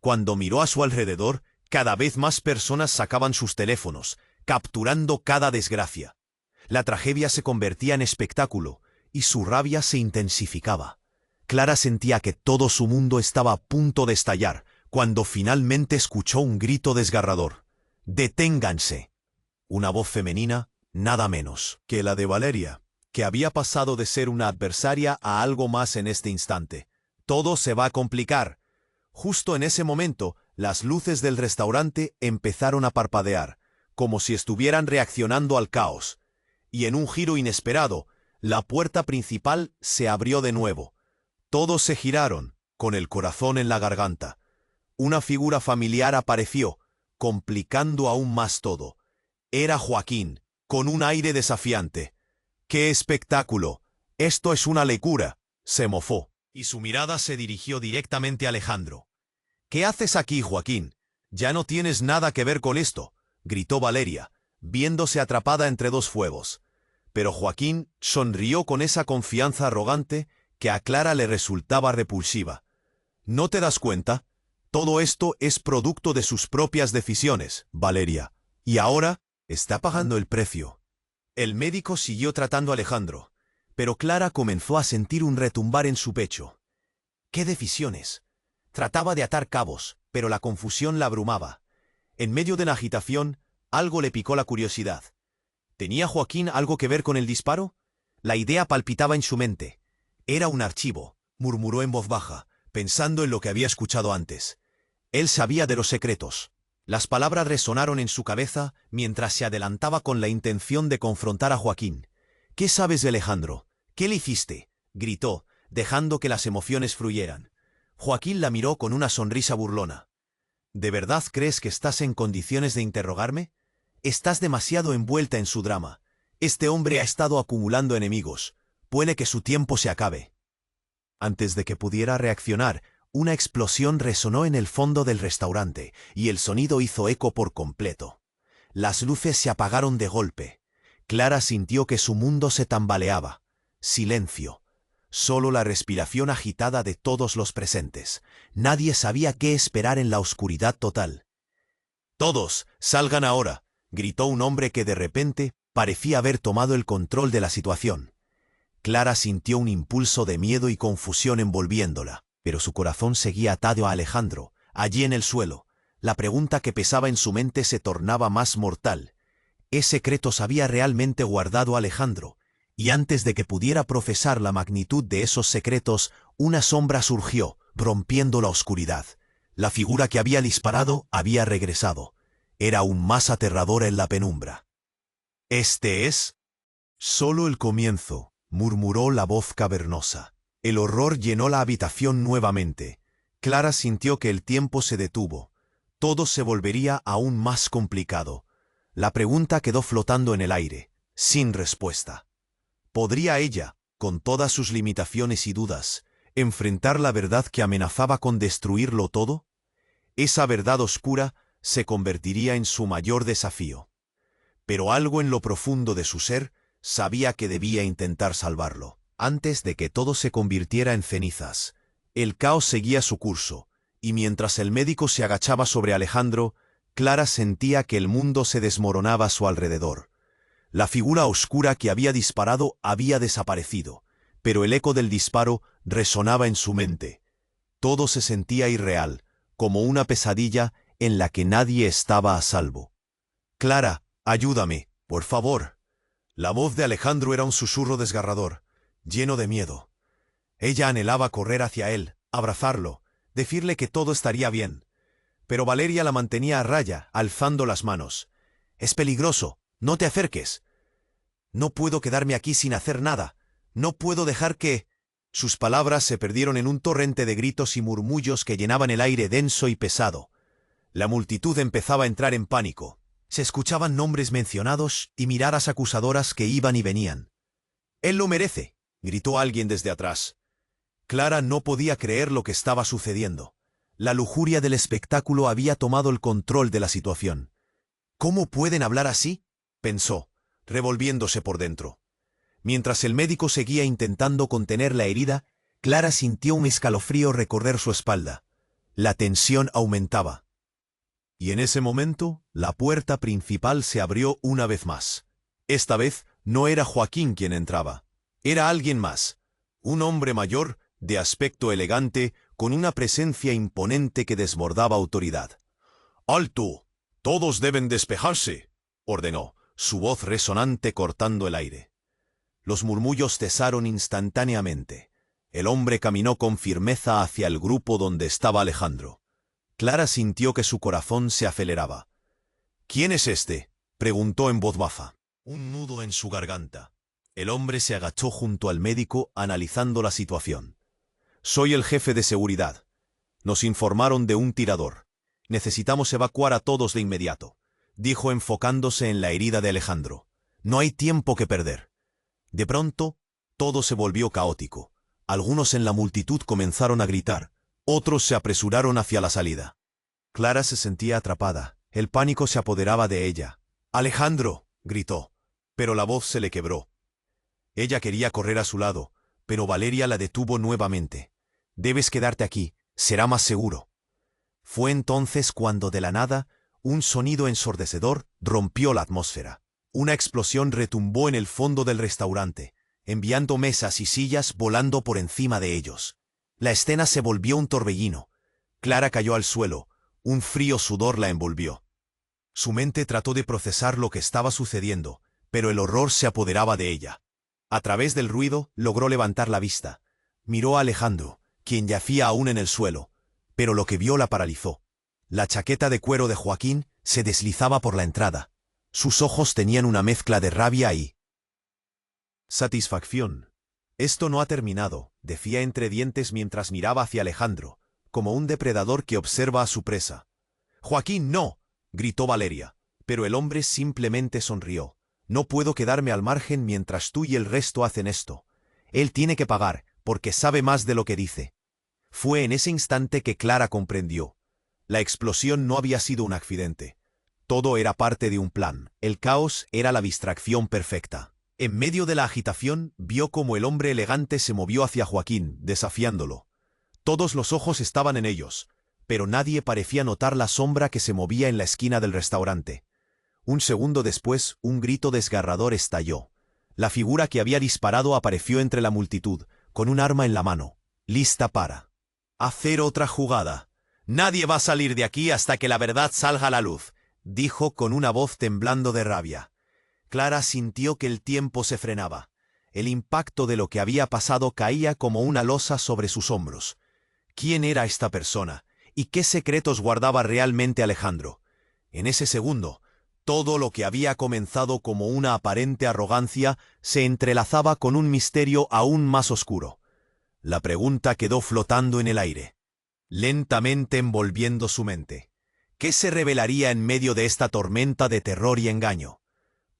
Cuando miró a su alrededor, cada vez más personas sacaban sus teléfonos, capturando cada desgracia. La tragedia se convertía en espectáculo y su rabia se intensificaba. Clara sentía que todo su mundo estaba a punto de estallar cuando finalmente escuchó un grito desgarrador. «¡Deténganse!». Una voz femenina, nada menos que la de Valeria, que había pasado de ser una adversaria a algo más en este instante. «Todo se va a complicar». Justo en ese momento, las luces del restaurante empezaron a parpadear, como si estuvieran reaccionando al caos. Y en un giro inesperado, la puerta principal se abrió de nuevo. Todos se giraron, con el corazón en la garganta. Una figura familiar apareció, complicando aún más todo. Era Joaquín, con un aire desafiante. «¡Qué espectáculo! Esto es una locura», se mofó, y su mirada se dirigió directamente a Alejandro. «¿Qué haces aquí, Joaquín? Ya no tienes nada que ver con esto», gritó Valeria, viéndose atrapada entre dos fuegos. Pero Joaquín sonrió con esa confianza arrogante que a Clara le resultaba repulsiva. «¿No te das cuenta? Todo esto es producto de sus propias decisiones, Valeria, y ahora está pagando el precio». El médico siguió tratando a Alejandro, pero Clara comenzó a sentir un retumbar en su pecho. ¿Qué decisiones? Trataba de atar cabos, pero la confusión la abrumaba. En medio de la agitación, algo le picó la curiosidad. ¿Tenía Joaquín algo que ver con el disparo? La idea palpitaba en su mente. «Era un archivo», murmuró en voz baja, pensando en lo que había escuchado antes. Él sabía de los secretos. Las palabras resonaron en su cabeza mientras se adelantaba con la intención de confrontar a Joaquín. «¿Qué sabes de Alejandro? ¿Qué le hiciste?», gritó, dejando que las emociones fluyeran. Joaquín la miró con una sonrisa burlona. «¿De verdad crees que estás en condiciones de interrogarme? Estás demasiado envuelta en su drama. Este hombre ha estado acumulando enemigos. Puede que su tiempo se acabe». Antes de que pudiera reaccionar, una explosión resonó en el fondo del restaurante, y el sonido hizo eco por completo. Las luces se apagaron de golpe. Clara sintió que su mundo se tambaleaba. Silencio. Solo la respiración agitada de todos los presentes. Nadie sabía qué esperar en la oscuridad total. «Todos, salgan ahora», gritó un hombre que de repente parecía haber tomado el control de la situación. Clara sintió un impulso de miedo y confusión envolviéndola, pero su corazón seguía atado a Alejandro, allí en el suelo. La pregunta que pesaba en su mente se tornaba más mortal. ¿Qué secretos había realmente guardado Alejandro? Y antes de que pudiera profesar la magnitud de esos secretos, una sombra surgió, rompiendo la oscuridad. La figura que había disparado había regresado. Era aún más aterradora en la penumbra. «¿Este es?» «Solo el comienzo», murmuró la voz cavernosa. El horror llenó la habitación nuevamente. Clara sintió que el tiempo se detuvo. Todo se volvería aún más complicado. La pregunta quedó flotando en el aire, sin respuesta. ¿Podría ella, con todas sus limitaciones y dudas, enfrentar la verdad que amenazaba con destruirlo todo? Esa verdad oscura se convertiría en su mayor desafío. Pero algo en lo profundo de su ser sabía que debía intentar salvarlo. Antes de que todo se convirtiera en cenizas, el caos seguía su curso, y mientras el médico se agachaba sobre Alejandro, Clara sentía que el mundo se desmoronaba a su alrededor. La figura oscura que había disparado había desaparecido, pero el eco del disparo resonaba en su mente. Todo se sentía irreal, como una pesadilla en la que nadie estaba a salvo. «Clara, ayúdame, por favor». La voz de Alejandro era un susurro desgarrador, lleno de miedo. Ella anhelaba correr hacia él, abrazarlo, decirle que todo estaría bien. Pero Valeria la mantenía a raya, alzando las manos. «Es peligroso, no te acerques». «No puedo quedarme aquí sin hacer nada. No puedo dejar que...». Sus palabras se perdieron en un torrente de gritos y murmullos que llenaban el aire denso y pesado. La multitud empezaba a entrar en pánico. Se escuchaban nombres mencionados y miradas acusadoras que iban y venían. «Él lo merece», gritó alguien desde atrás. Clara no podía creer lo que estaba sucediendo. La lujuria del espectáculo había tomado el control de la situación. «¿Cómo pueden hablar así?», pensó, revolviéndose por dentro. Mientras el médico seguía intentando contener la herida, Clara sintió un escalofrío recorrer su espalda. La tensión aumentaba. Y en ese momento, la puerta principal se abrió una vez más. Esta vez no era Joaquín quien entraba. Era alguien más. Un hombre mayor, de aspecto elegante, con una presencia imponente que desbordaba autoridad. «¡Alto! Todos deben despejarse», ordenó, su voz resonante cortando el aire. Los murmullos cesaron instantáneamente. El hombre caminó con firmeza hacia el grupo donde estaba Alejandro. Clara sintió que su corazón se aceleraba. «¿Quién es este?», preguntó en voz baja. Un nudo en su garganta. El hombre se agachó junto al médico analizando la situación. «Soy el jefe de seguridad. Nos informaron de un tirador. Necesitamos evacuar a todos de inmediato», dijo enfocándose en la herida de Alejandro. «No hay tiempo que perder». De pronto, todo se volvió caótico. Algunos en la multitud comenzaron a gritar. Otros se apresuraron hacia la salida. Clara se sentía atrapada. El pánico se apoderaba de ella. «¡Alejandro!», gritó, pero la voz se le quebró. Ella quería correr a su lado, pero Valeria la detuvo nuevamente. «Debes quedarte aquí, será más seguro». Fue entonces cuando de la nada, un sonido ensordecedor rompió la atmósfera. Una explosión retumbó en el fondo del restaurante, enviando mesas y sillas volando por encima de ellos. La escena se volvió un torbellino. Clara cayó al suelo, un frío sudor la envolvió. Su mente trató de procesar lo que estaba sucediendo, pero el horror se apoderaba de ella. A través del ruido logró levantar la vista. Miró a Alejandro, quien yacía aún en el suelo, pero lo que vio la paralizó. La chaqueta de cuero de Joaquín se deslizaba por la entrada. Sus ojos tenían una mezcla de rabia y satisfacción. «Esto no ha terminado», decía entre dientes mientras miraba hacia Alejandro, como un depredador que observa a su presa. «Joaquín, no», gritó Valeria, pero el hombre simplemente sonrió. «No puedo quedarme al margen mientras tú y el resto hacen esto. Él tiene que pagar, porque sabe más de lo que dice». Fue en ese instante que Clara comprendió. La explosión no había sido un accidente. Todo era parte de un plan. El caos era la distracción perfecta. En medio de la agitación, vio cómo el hombre elegante se movió hacia Joaquín, desafiándolo. Todos los ojos estaban en ellos, pero nadie parecía notar la sombra que se movía en la esquina del restaurante. Un segundo después, un grito desgarrador estalló. La figura que había disparado apareció entre la multitud, con un arma en la mano, lista para hacer otra jugada. «Nadie va a salir de aquí hasta que la verdad salga a la luz», dijo con una voz temblando de rabia. Clara sintió que el tiempo se frenaba. El impacto de lo que había pasado caía como una losa sobre sus hombros. ¿Quién era esta persona? ¿Y qué secretos guardaba realmente Alejandro? En ese segundo, todo lo que había comenzado como una aparente arrogancia se entrelazaba con un misterio aún más oscuro. La pregunta quedó flotando en el aire, lentamente envolviendo su mente. ¿Qué se revelaría en medio de esta tormenta de terror y engaño?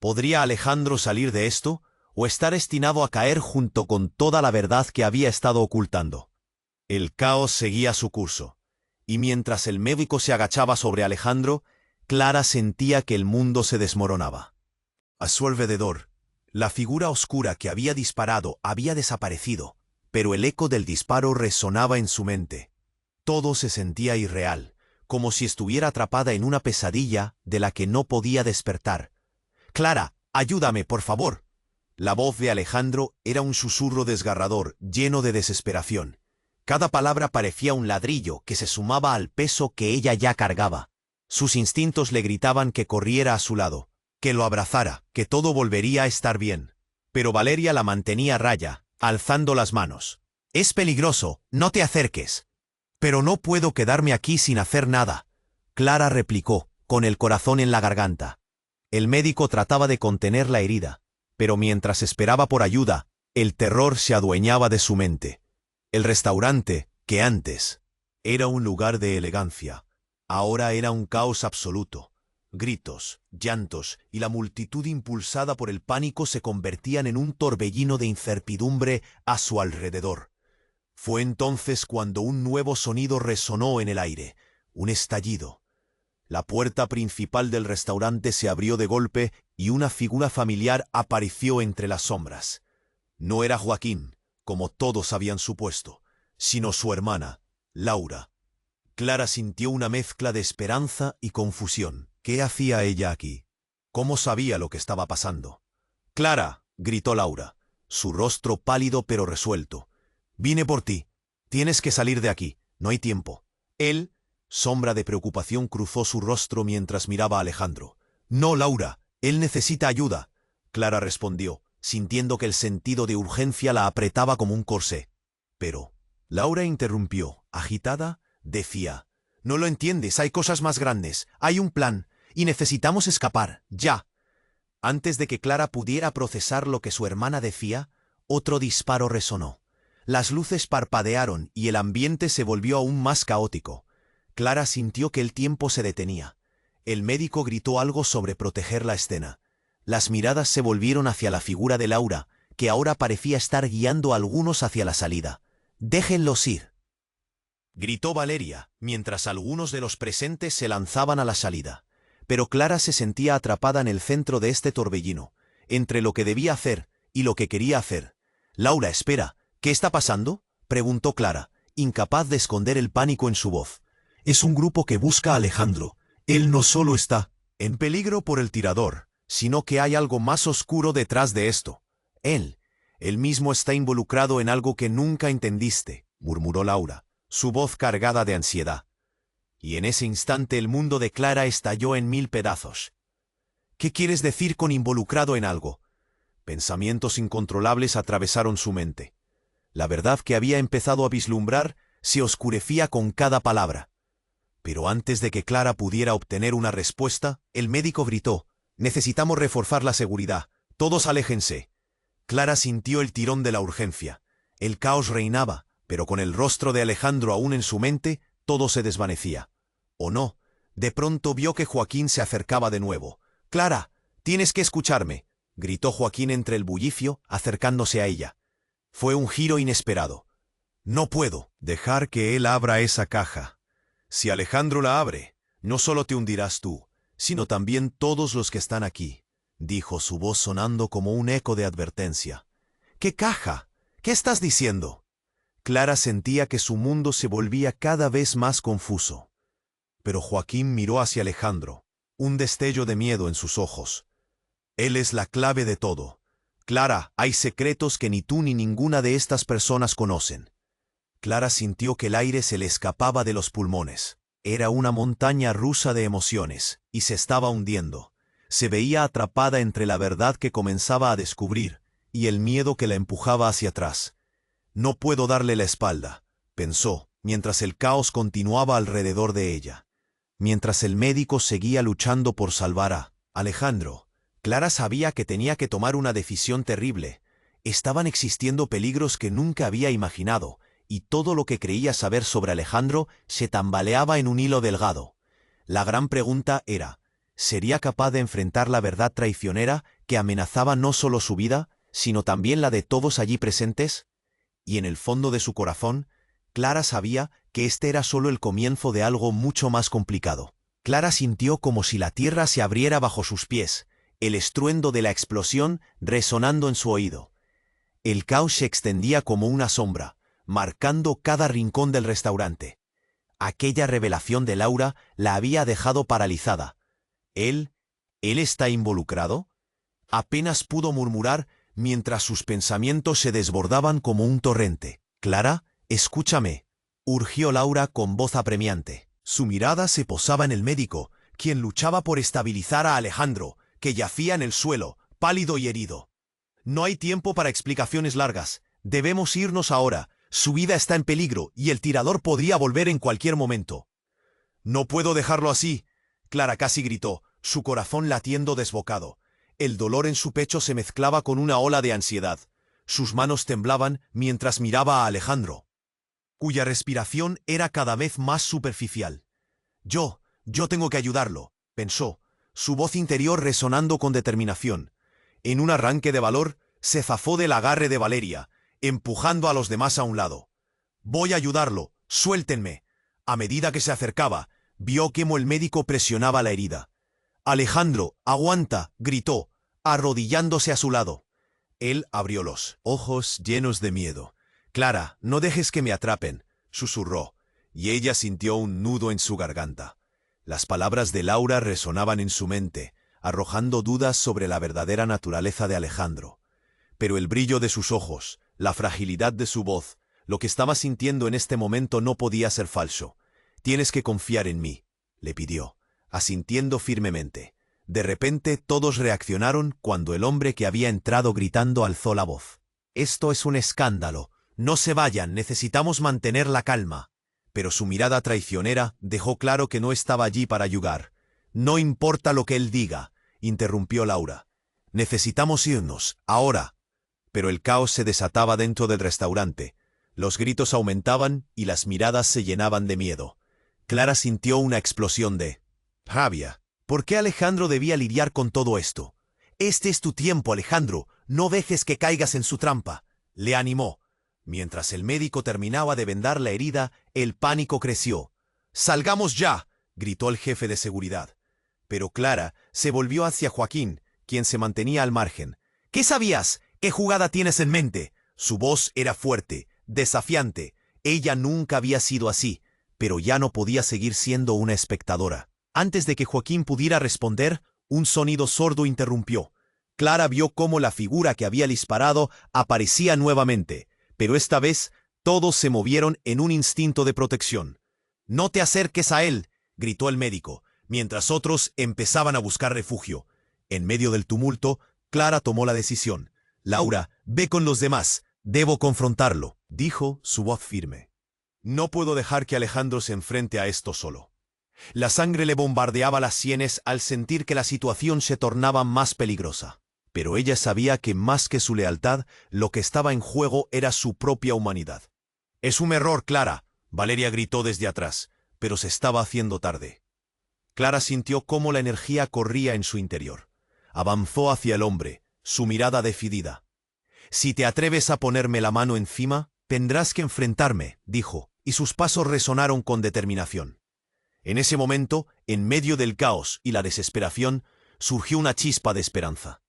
¿Podría Alejandro salir de esto, o estar destinado a caer junto con toda la verdad que había estado ocultando? El caos seguía su curso, y mientras el médico se agachaba sobre Alejandro, Clara sentía que el mundo se desmoronaba. A su alrededor, la figura oscura que había disparado había desaparecido, pero el eco del disparo resonaba en su mente. Todo se sentía irreal, como si estuviera atrapada en una pesadilla de la que no podía despertar. «Clara, ayúdame, por favor». La voz de Alejandro era un susurro desgarrador, lleno de desesperación. Cada palabra parecía un ladrillo que se sumaba al peso que ella ya cargaba. Sus instintos le gritaban que corriera a su lado, que lo abrazara, que todo volvería a estar bien. Pero Valeria la mantenía a raya, alzando las manos. «Es peligroso, no te acerques». «Pero no puedo quedarme aquí sin hacer nada», Clara replicó, con el corazón en la garganta. El médico trataba de contener la herida, pero mientras esperaba por ayuda, el terror se adueñaba de su mente. El restaurante, que antes era un lugar de elegancia, ahora era un caos absoluto. Gritos, llantos y la multitud impulsada por el pánico se convertían en un torbellino de incertidumbre a su alrededor. Fue entonces cuando un nuevo sonido resonó en el aire, un estallido. La puerta principal del restaurante se abrió de golpe y una figura familiar apareció entre las sombras. No era Joaquín, como todos habían supuesto, sino su hermana, Laura. Clara sintió una mezcla de esperanza y confusión. ¿Qué hacía ella aquí? ¿Cómo sabía lo que estaba pasando? «Clara», gritó Laura, su rostro pálido pero resuelto. «Vine por ti. Tienes que salir de aquí. No hay tiempo». Él, sombra de preocupación, cruzó su rostro mientras miraba a Alejandro. «No, Laura, él necesita ayuda», Clara respondió, sintiendo que el sentido de urgencia la apretaba como un corsé. Pero Laura interrumpió, agitada, decía: «No lo entiendes, hay cosas más grandes, hay un plan, y necesitamos escapar, ya». Antes de que Clara pudiera procesar lo que su hermana decía, otro disparo resonó. Las luces parpadearon y el ambiente se volvió aún más caótico. Clara sintió que el tiempo se detenía. El médico gritó algo sobre proteger la escena. Las miradas se volvieron hacia la figura de Laura, que ahora parecía estar guiando a algunos hacia la salida. «Déjenlos ir», gritó Valeria, mientras algunos de los presentes se lanzaban a la salida. Pero Clara se sentía atrapada en el centro de este torbellino, entre lo que debía hacer y lo que quería hacer. «Laura, espera, ¿qué está pasando?», preguntó Clara, incapaz de esconder el pánico en su voz. «Es un grupo que busca a Alejandro. Él no solo está en peligro por el tirador, sino que hay algo más oscuro detrás de esto. Él mismo está involucrado en algo que nunca entendiste», murmuró Laura, su voz cargada de ansiedad. Y en ese instante el mundo de Clara estalló en 1000 pedazos. «¿Qué quieres decir con involucrado en algo?». Pensamientos incontrolables atravesaron su mente. La verdad que había empezado a vislumbrar se oscurecía con cada palabra. Pero antes de que Clara pudiera obtener una respuesta, el médico gritó: «Necesitamos reforzar la seguridad. Todos aléjense». Clara sintió el tirón de la urgencia. El caos reinaba, pero con el rostro de Alejandro aún en su mente, todo se desvanecía. ¿O no? De pronto vio que Joaquín se acercaba de nuevo. «Clara, tienes que escucharme», gritó Joaquín entre el bullicio, acercándose a ella. Fue un giro inesperado. «No puedo dejar que él abra esa caja. Si Alejandro la abre, no solo te hundirás tú, sino también todos los que están aquí», dijo, su voz sonando como un eco de advertencia. «¿Qué caja? ¿Qué estás diciendo?». Clara sentía que su mundo se volvía cada vez más confuso. Pero Joaquín miró hacia Alejandro, un destello de miedo en sus ojos. «Él es la clave de todo. Clara, hay secretos que ni tú ni ninguna de estas personas conocen». Clara sintió que el aire se le escapaba de los pulmones. Era una montaña rusa de emociones, y se estaba hundiendo. Se veía atrapada entre la verdad que comenzaba a descubrir, y el miedo que la empujaba hacia atrás. «No puedo darle la espalda», pensó, mientras el caos continuaba alrededor de ella. Mientras el médico seguía luchando por salvar a Alejandro, Clara sabía que tenía que tomar una decisión terrible. Estaban existiendo peligros que nunca había imaginado, y todo lo que creía saber sobre Alejandro se tambaleaba en un hilo delgado. La gran pregunta era, ¿sería capaz de enfrentar la verdad traicionera que amenazaba no solo su vida, sino también la de todos allí presentes? Y en el fondo de su corazón, Clara sabía que este era solo el comienzo de algo mucho más complicado. Clara sintió como si la tierra se abriera bajo sus pies, el estruendo de la explosión resonando en su oído. El caos se extendía como una sombra, marcando cada rincón del restaurante. Aquella revelación de Laura la había dejado paralizada. ¿Él está involucrado? Apenas pudo murmurar mientras sus pensamientos se desbordaban como un torrente. «Clara, escúchame», urgió Laura con voz apremiante. Su mirada se posaba en el médico, quien luchaba por estabilizar a Alejandro, que yacía en el suelo, pálido y herido. «No hay tiempo para explicaciones largas. Debemos irnos ahora. Su vida está en peligro y el tirador podría volver en cualquier momento». «No puedo dejarlo así», Clara casi gritó, su corazón latiendo desbocado. El dolor en su pecho se mezclaba con una ola de ansiedad. Sus manos temblaban mientras miraba a Alejandro, cuya respiración era cada vez más superficial. Yo tengo que ayudarlo», pensó, su voz interior resonando con determinación. En un arranque de valor, se zafó del agarre de Valeria, empujando a los demás a un lado. «Voy a ayudarlo, suéltenme». A medida que se acercaba, vio cómo el médico presionaba la herida. «Alejandro, aguanta», gritó, arrodillándose a su lado. Él abrió los ojos llenos de miedo. «Clara, no dejes que me atrapen», susurró, y ella sintió un nudo en su garganta. Las palabras de Laura resonaban en su mente, arrojando dudas sobre la verdadera naturaleza de Alejandro. Pero el brillo de sus ojos, la fragilidad de su voz, lo que estaba sintiendo en este momento no podía ser falso. «Tienes que confiar en mí», le pidió, asintiendo firmemente. De repente todos reaccionaron cuando el hombre que había entrado gritando alzó la voz. «Esto es un escándalo. No se vayan, necesitamos mantener la calma». Pero su mirada traicionera dejó claro que no estaba allí para ayudar. «No importa lo que él diga», interrumpió Laura. «Necesitamos irnos, ahora». Pero el caos se desataba dentro del restaurante. Los gritos aumentaban y las miradas se llenaban de miedo. Clara sintió una explosión de rabia. ¿Por qué Alejandro debía lidiar con todo esto? «Este es tu tiempo, Alejandro. No dejes que caigas en su trampa», le animó. Mientras el médico terminaba de vendar la herida, el pánico creció. «¡Salgamos ya!», gritó el jefe de seguridad. Pero Clara se volvió hacia Joaquín, quien se mantenía al margen. «¿Qué sabías? ¿Qué jugada tienes en mente?». Su voz era fuerte, desafiante. Ella nunca había sido así, pero ya no podía seguir siendo una espectadora. Antes de que Joaquín pudiera responder, un sonido sordo interrumpió. Clara vio cómo la figura que había disparado aparecía nuevamente, pero esta vez todos se movieron en un instinto de protección. «No te acerques a él», gritó el médico, mientras otros empezaban a buscar refugio. En medio del tumulto, Clara tomó la decisión. «Laura, ve con los demás. Debo confrontarlo», dijo, su voz firme. «No puedo dejar que Alejandro se enfrente a esto solo». La sangre le bombardeaba las sienes al sentir que la situación se tornaba más peligrosa. Pero ella sabía que más que su lealtad, lo que estaba en juego era su propia humanidad. «Es un error, Clara», Valeria gritó desde atrás, pero se estaba haciendo tarde. Clara sintió cómo la energía corría en su interior. Avanzó hacia el hombre, su mirada decidida. «Si te atreves a ponerme la mano encima, tendrás que enfrentarme», dijo, y sus pasos resonaron con determinación. En ese momento, en medio del caos y la desesperación, surgió una chispa de esperanza.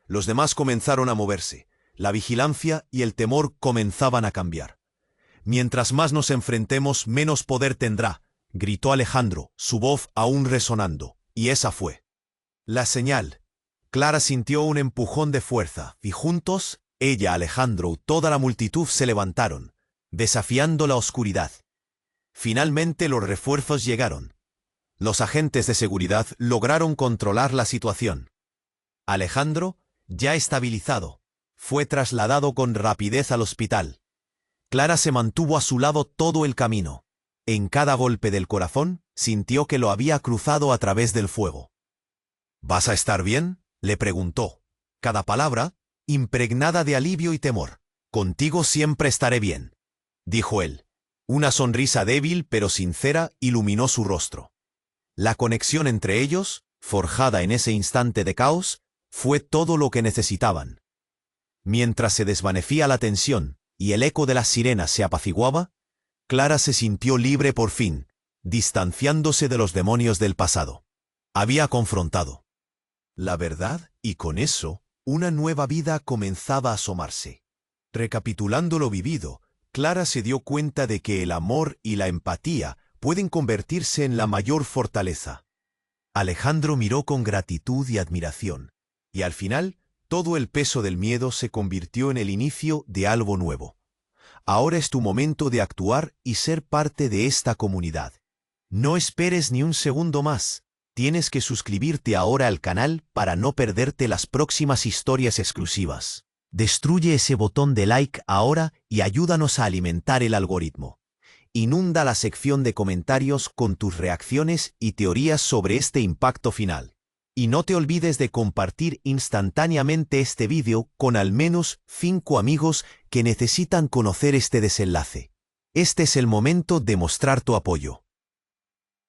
Los demás comenzaron a moverse. La vigilancia y el temor comenzaban a cambiar. «Mientras más nos enfrentemos, menos poder tendrá», gritó Alejandro, su voz aún resonando. Y esa fue la señal. Clara sintió un empujón de fuerza, y juntos, ella, Alejandro y toda la multitud se levantaron, desafiando la oscuridad. Finalmente los refuerzos llegaron. Los agentes de seguridad lograron controlar la situación. Alejandro, ya estabilizado, fue trasladado con rapidez al hospital. Clara se mantuvo a su lado todo el camino. En cada golpe del corazón, sintió que lo había cruzado a través del fuego. «¿Vas a estar bien?», le preguntó. Cada palabra, impregnada de alivio y temor. «Contigo siempre estaré bien», dijo él. Una sonrisa débil pero sincera iluminó su rostro. La conexión entre ellos, forjada en ese instante de caos, fue todo lo que necesitaban. Mientras se desvanecía la tensión y el eco de las sirenas se apaciguaba, Clara se sintió libre por fin, distanciándose de los demonios del pasado. Había confrontado la verdad y con eso, una nueva vida comenzaba a asomarse. Recapitulando lo vivido, Clara se dio cuenta de que el amor y la empatía pueden convertirse en la mayor fortaleza. Alejandro miró con gratitud y admiración, y al final, todo el peso del miedo se convirtió en el inicio de algo nuevo. Ahora es tu momento de actuar y ser parte de esta comunidad. No esperes ni un segundo más. Tienes que suscribirte ahora al canal para no perderte las próximas historias exclusivas. Destruye ese botón de like ahora y ayúdanos a alimentar el algoritmo. Inunda la sección de comentarios con tus reacciones y teorías sobre este impacto final. Y no te olvides de compartir instantáneamente este vídeo con al menos 5 amigos que necesitan conocer este desenlace. Este es el momento de mostrar tu apoyo.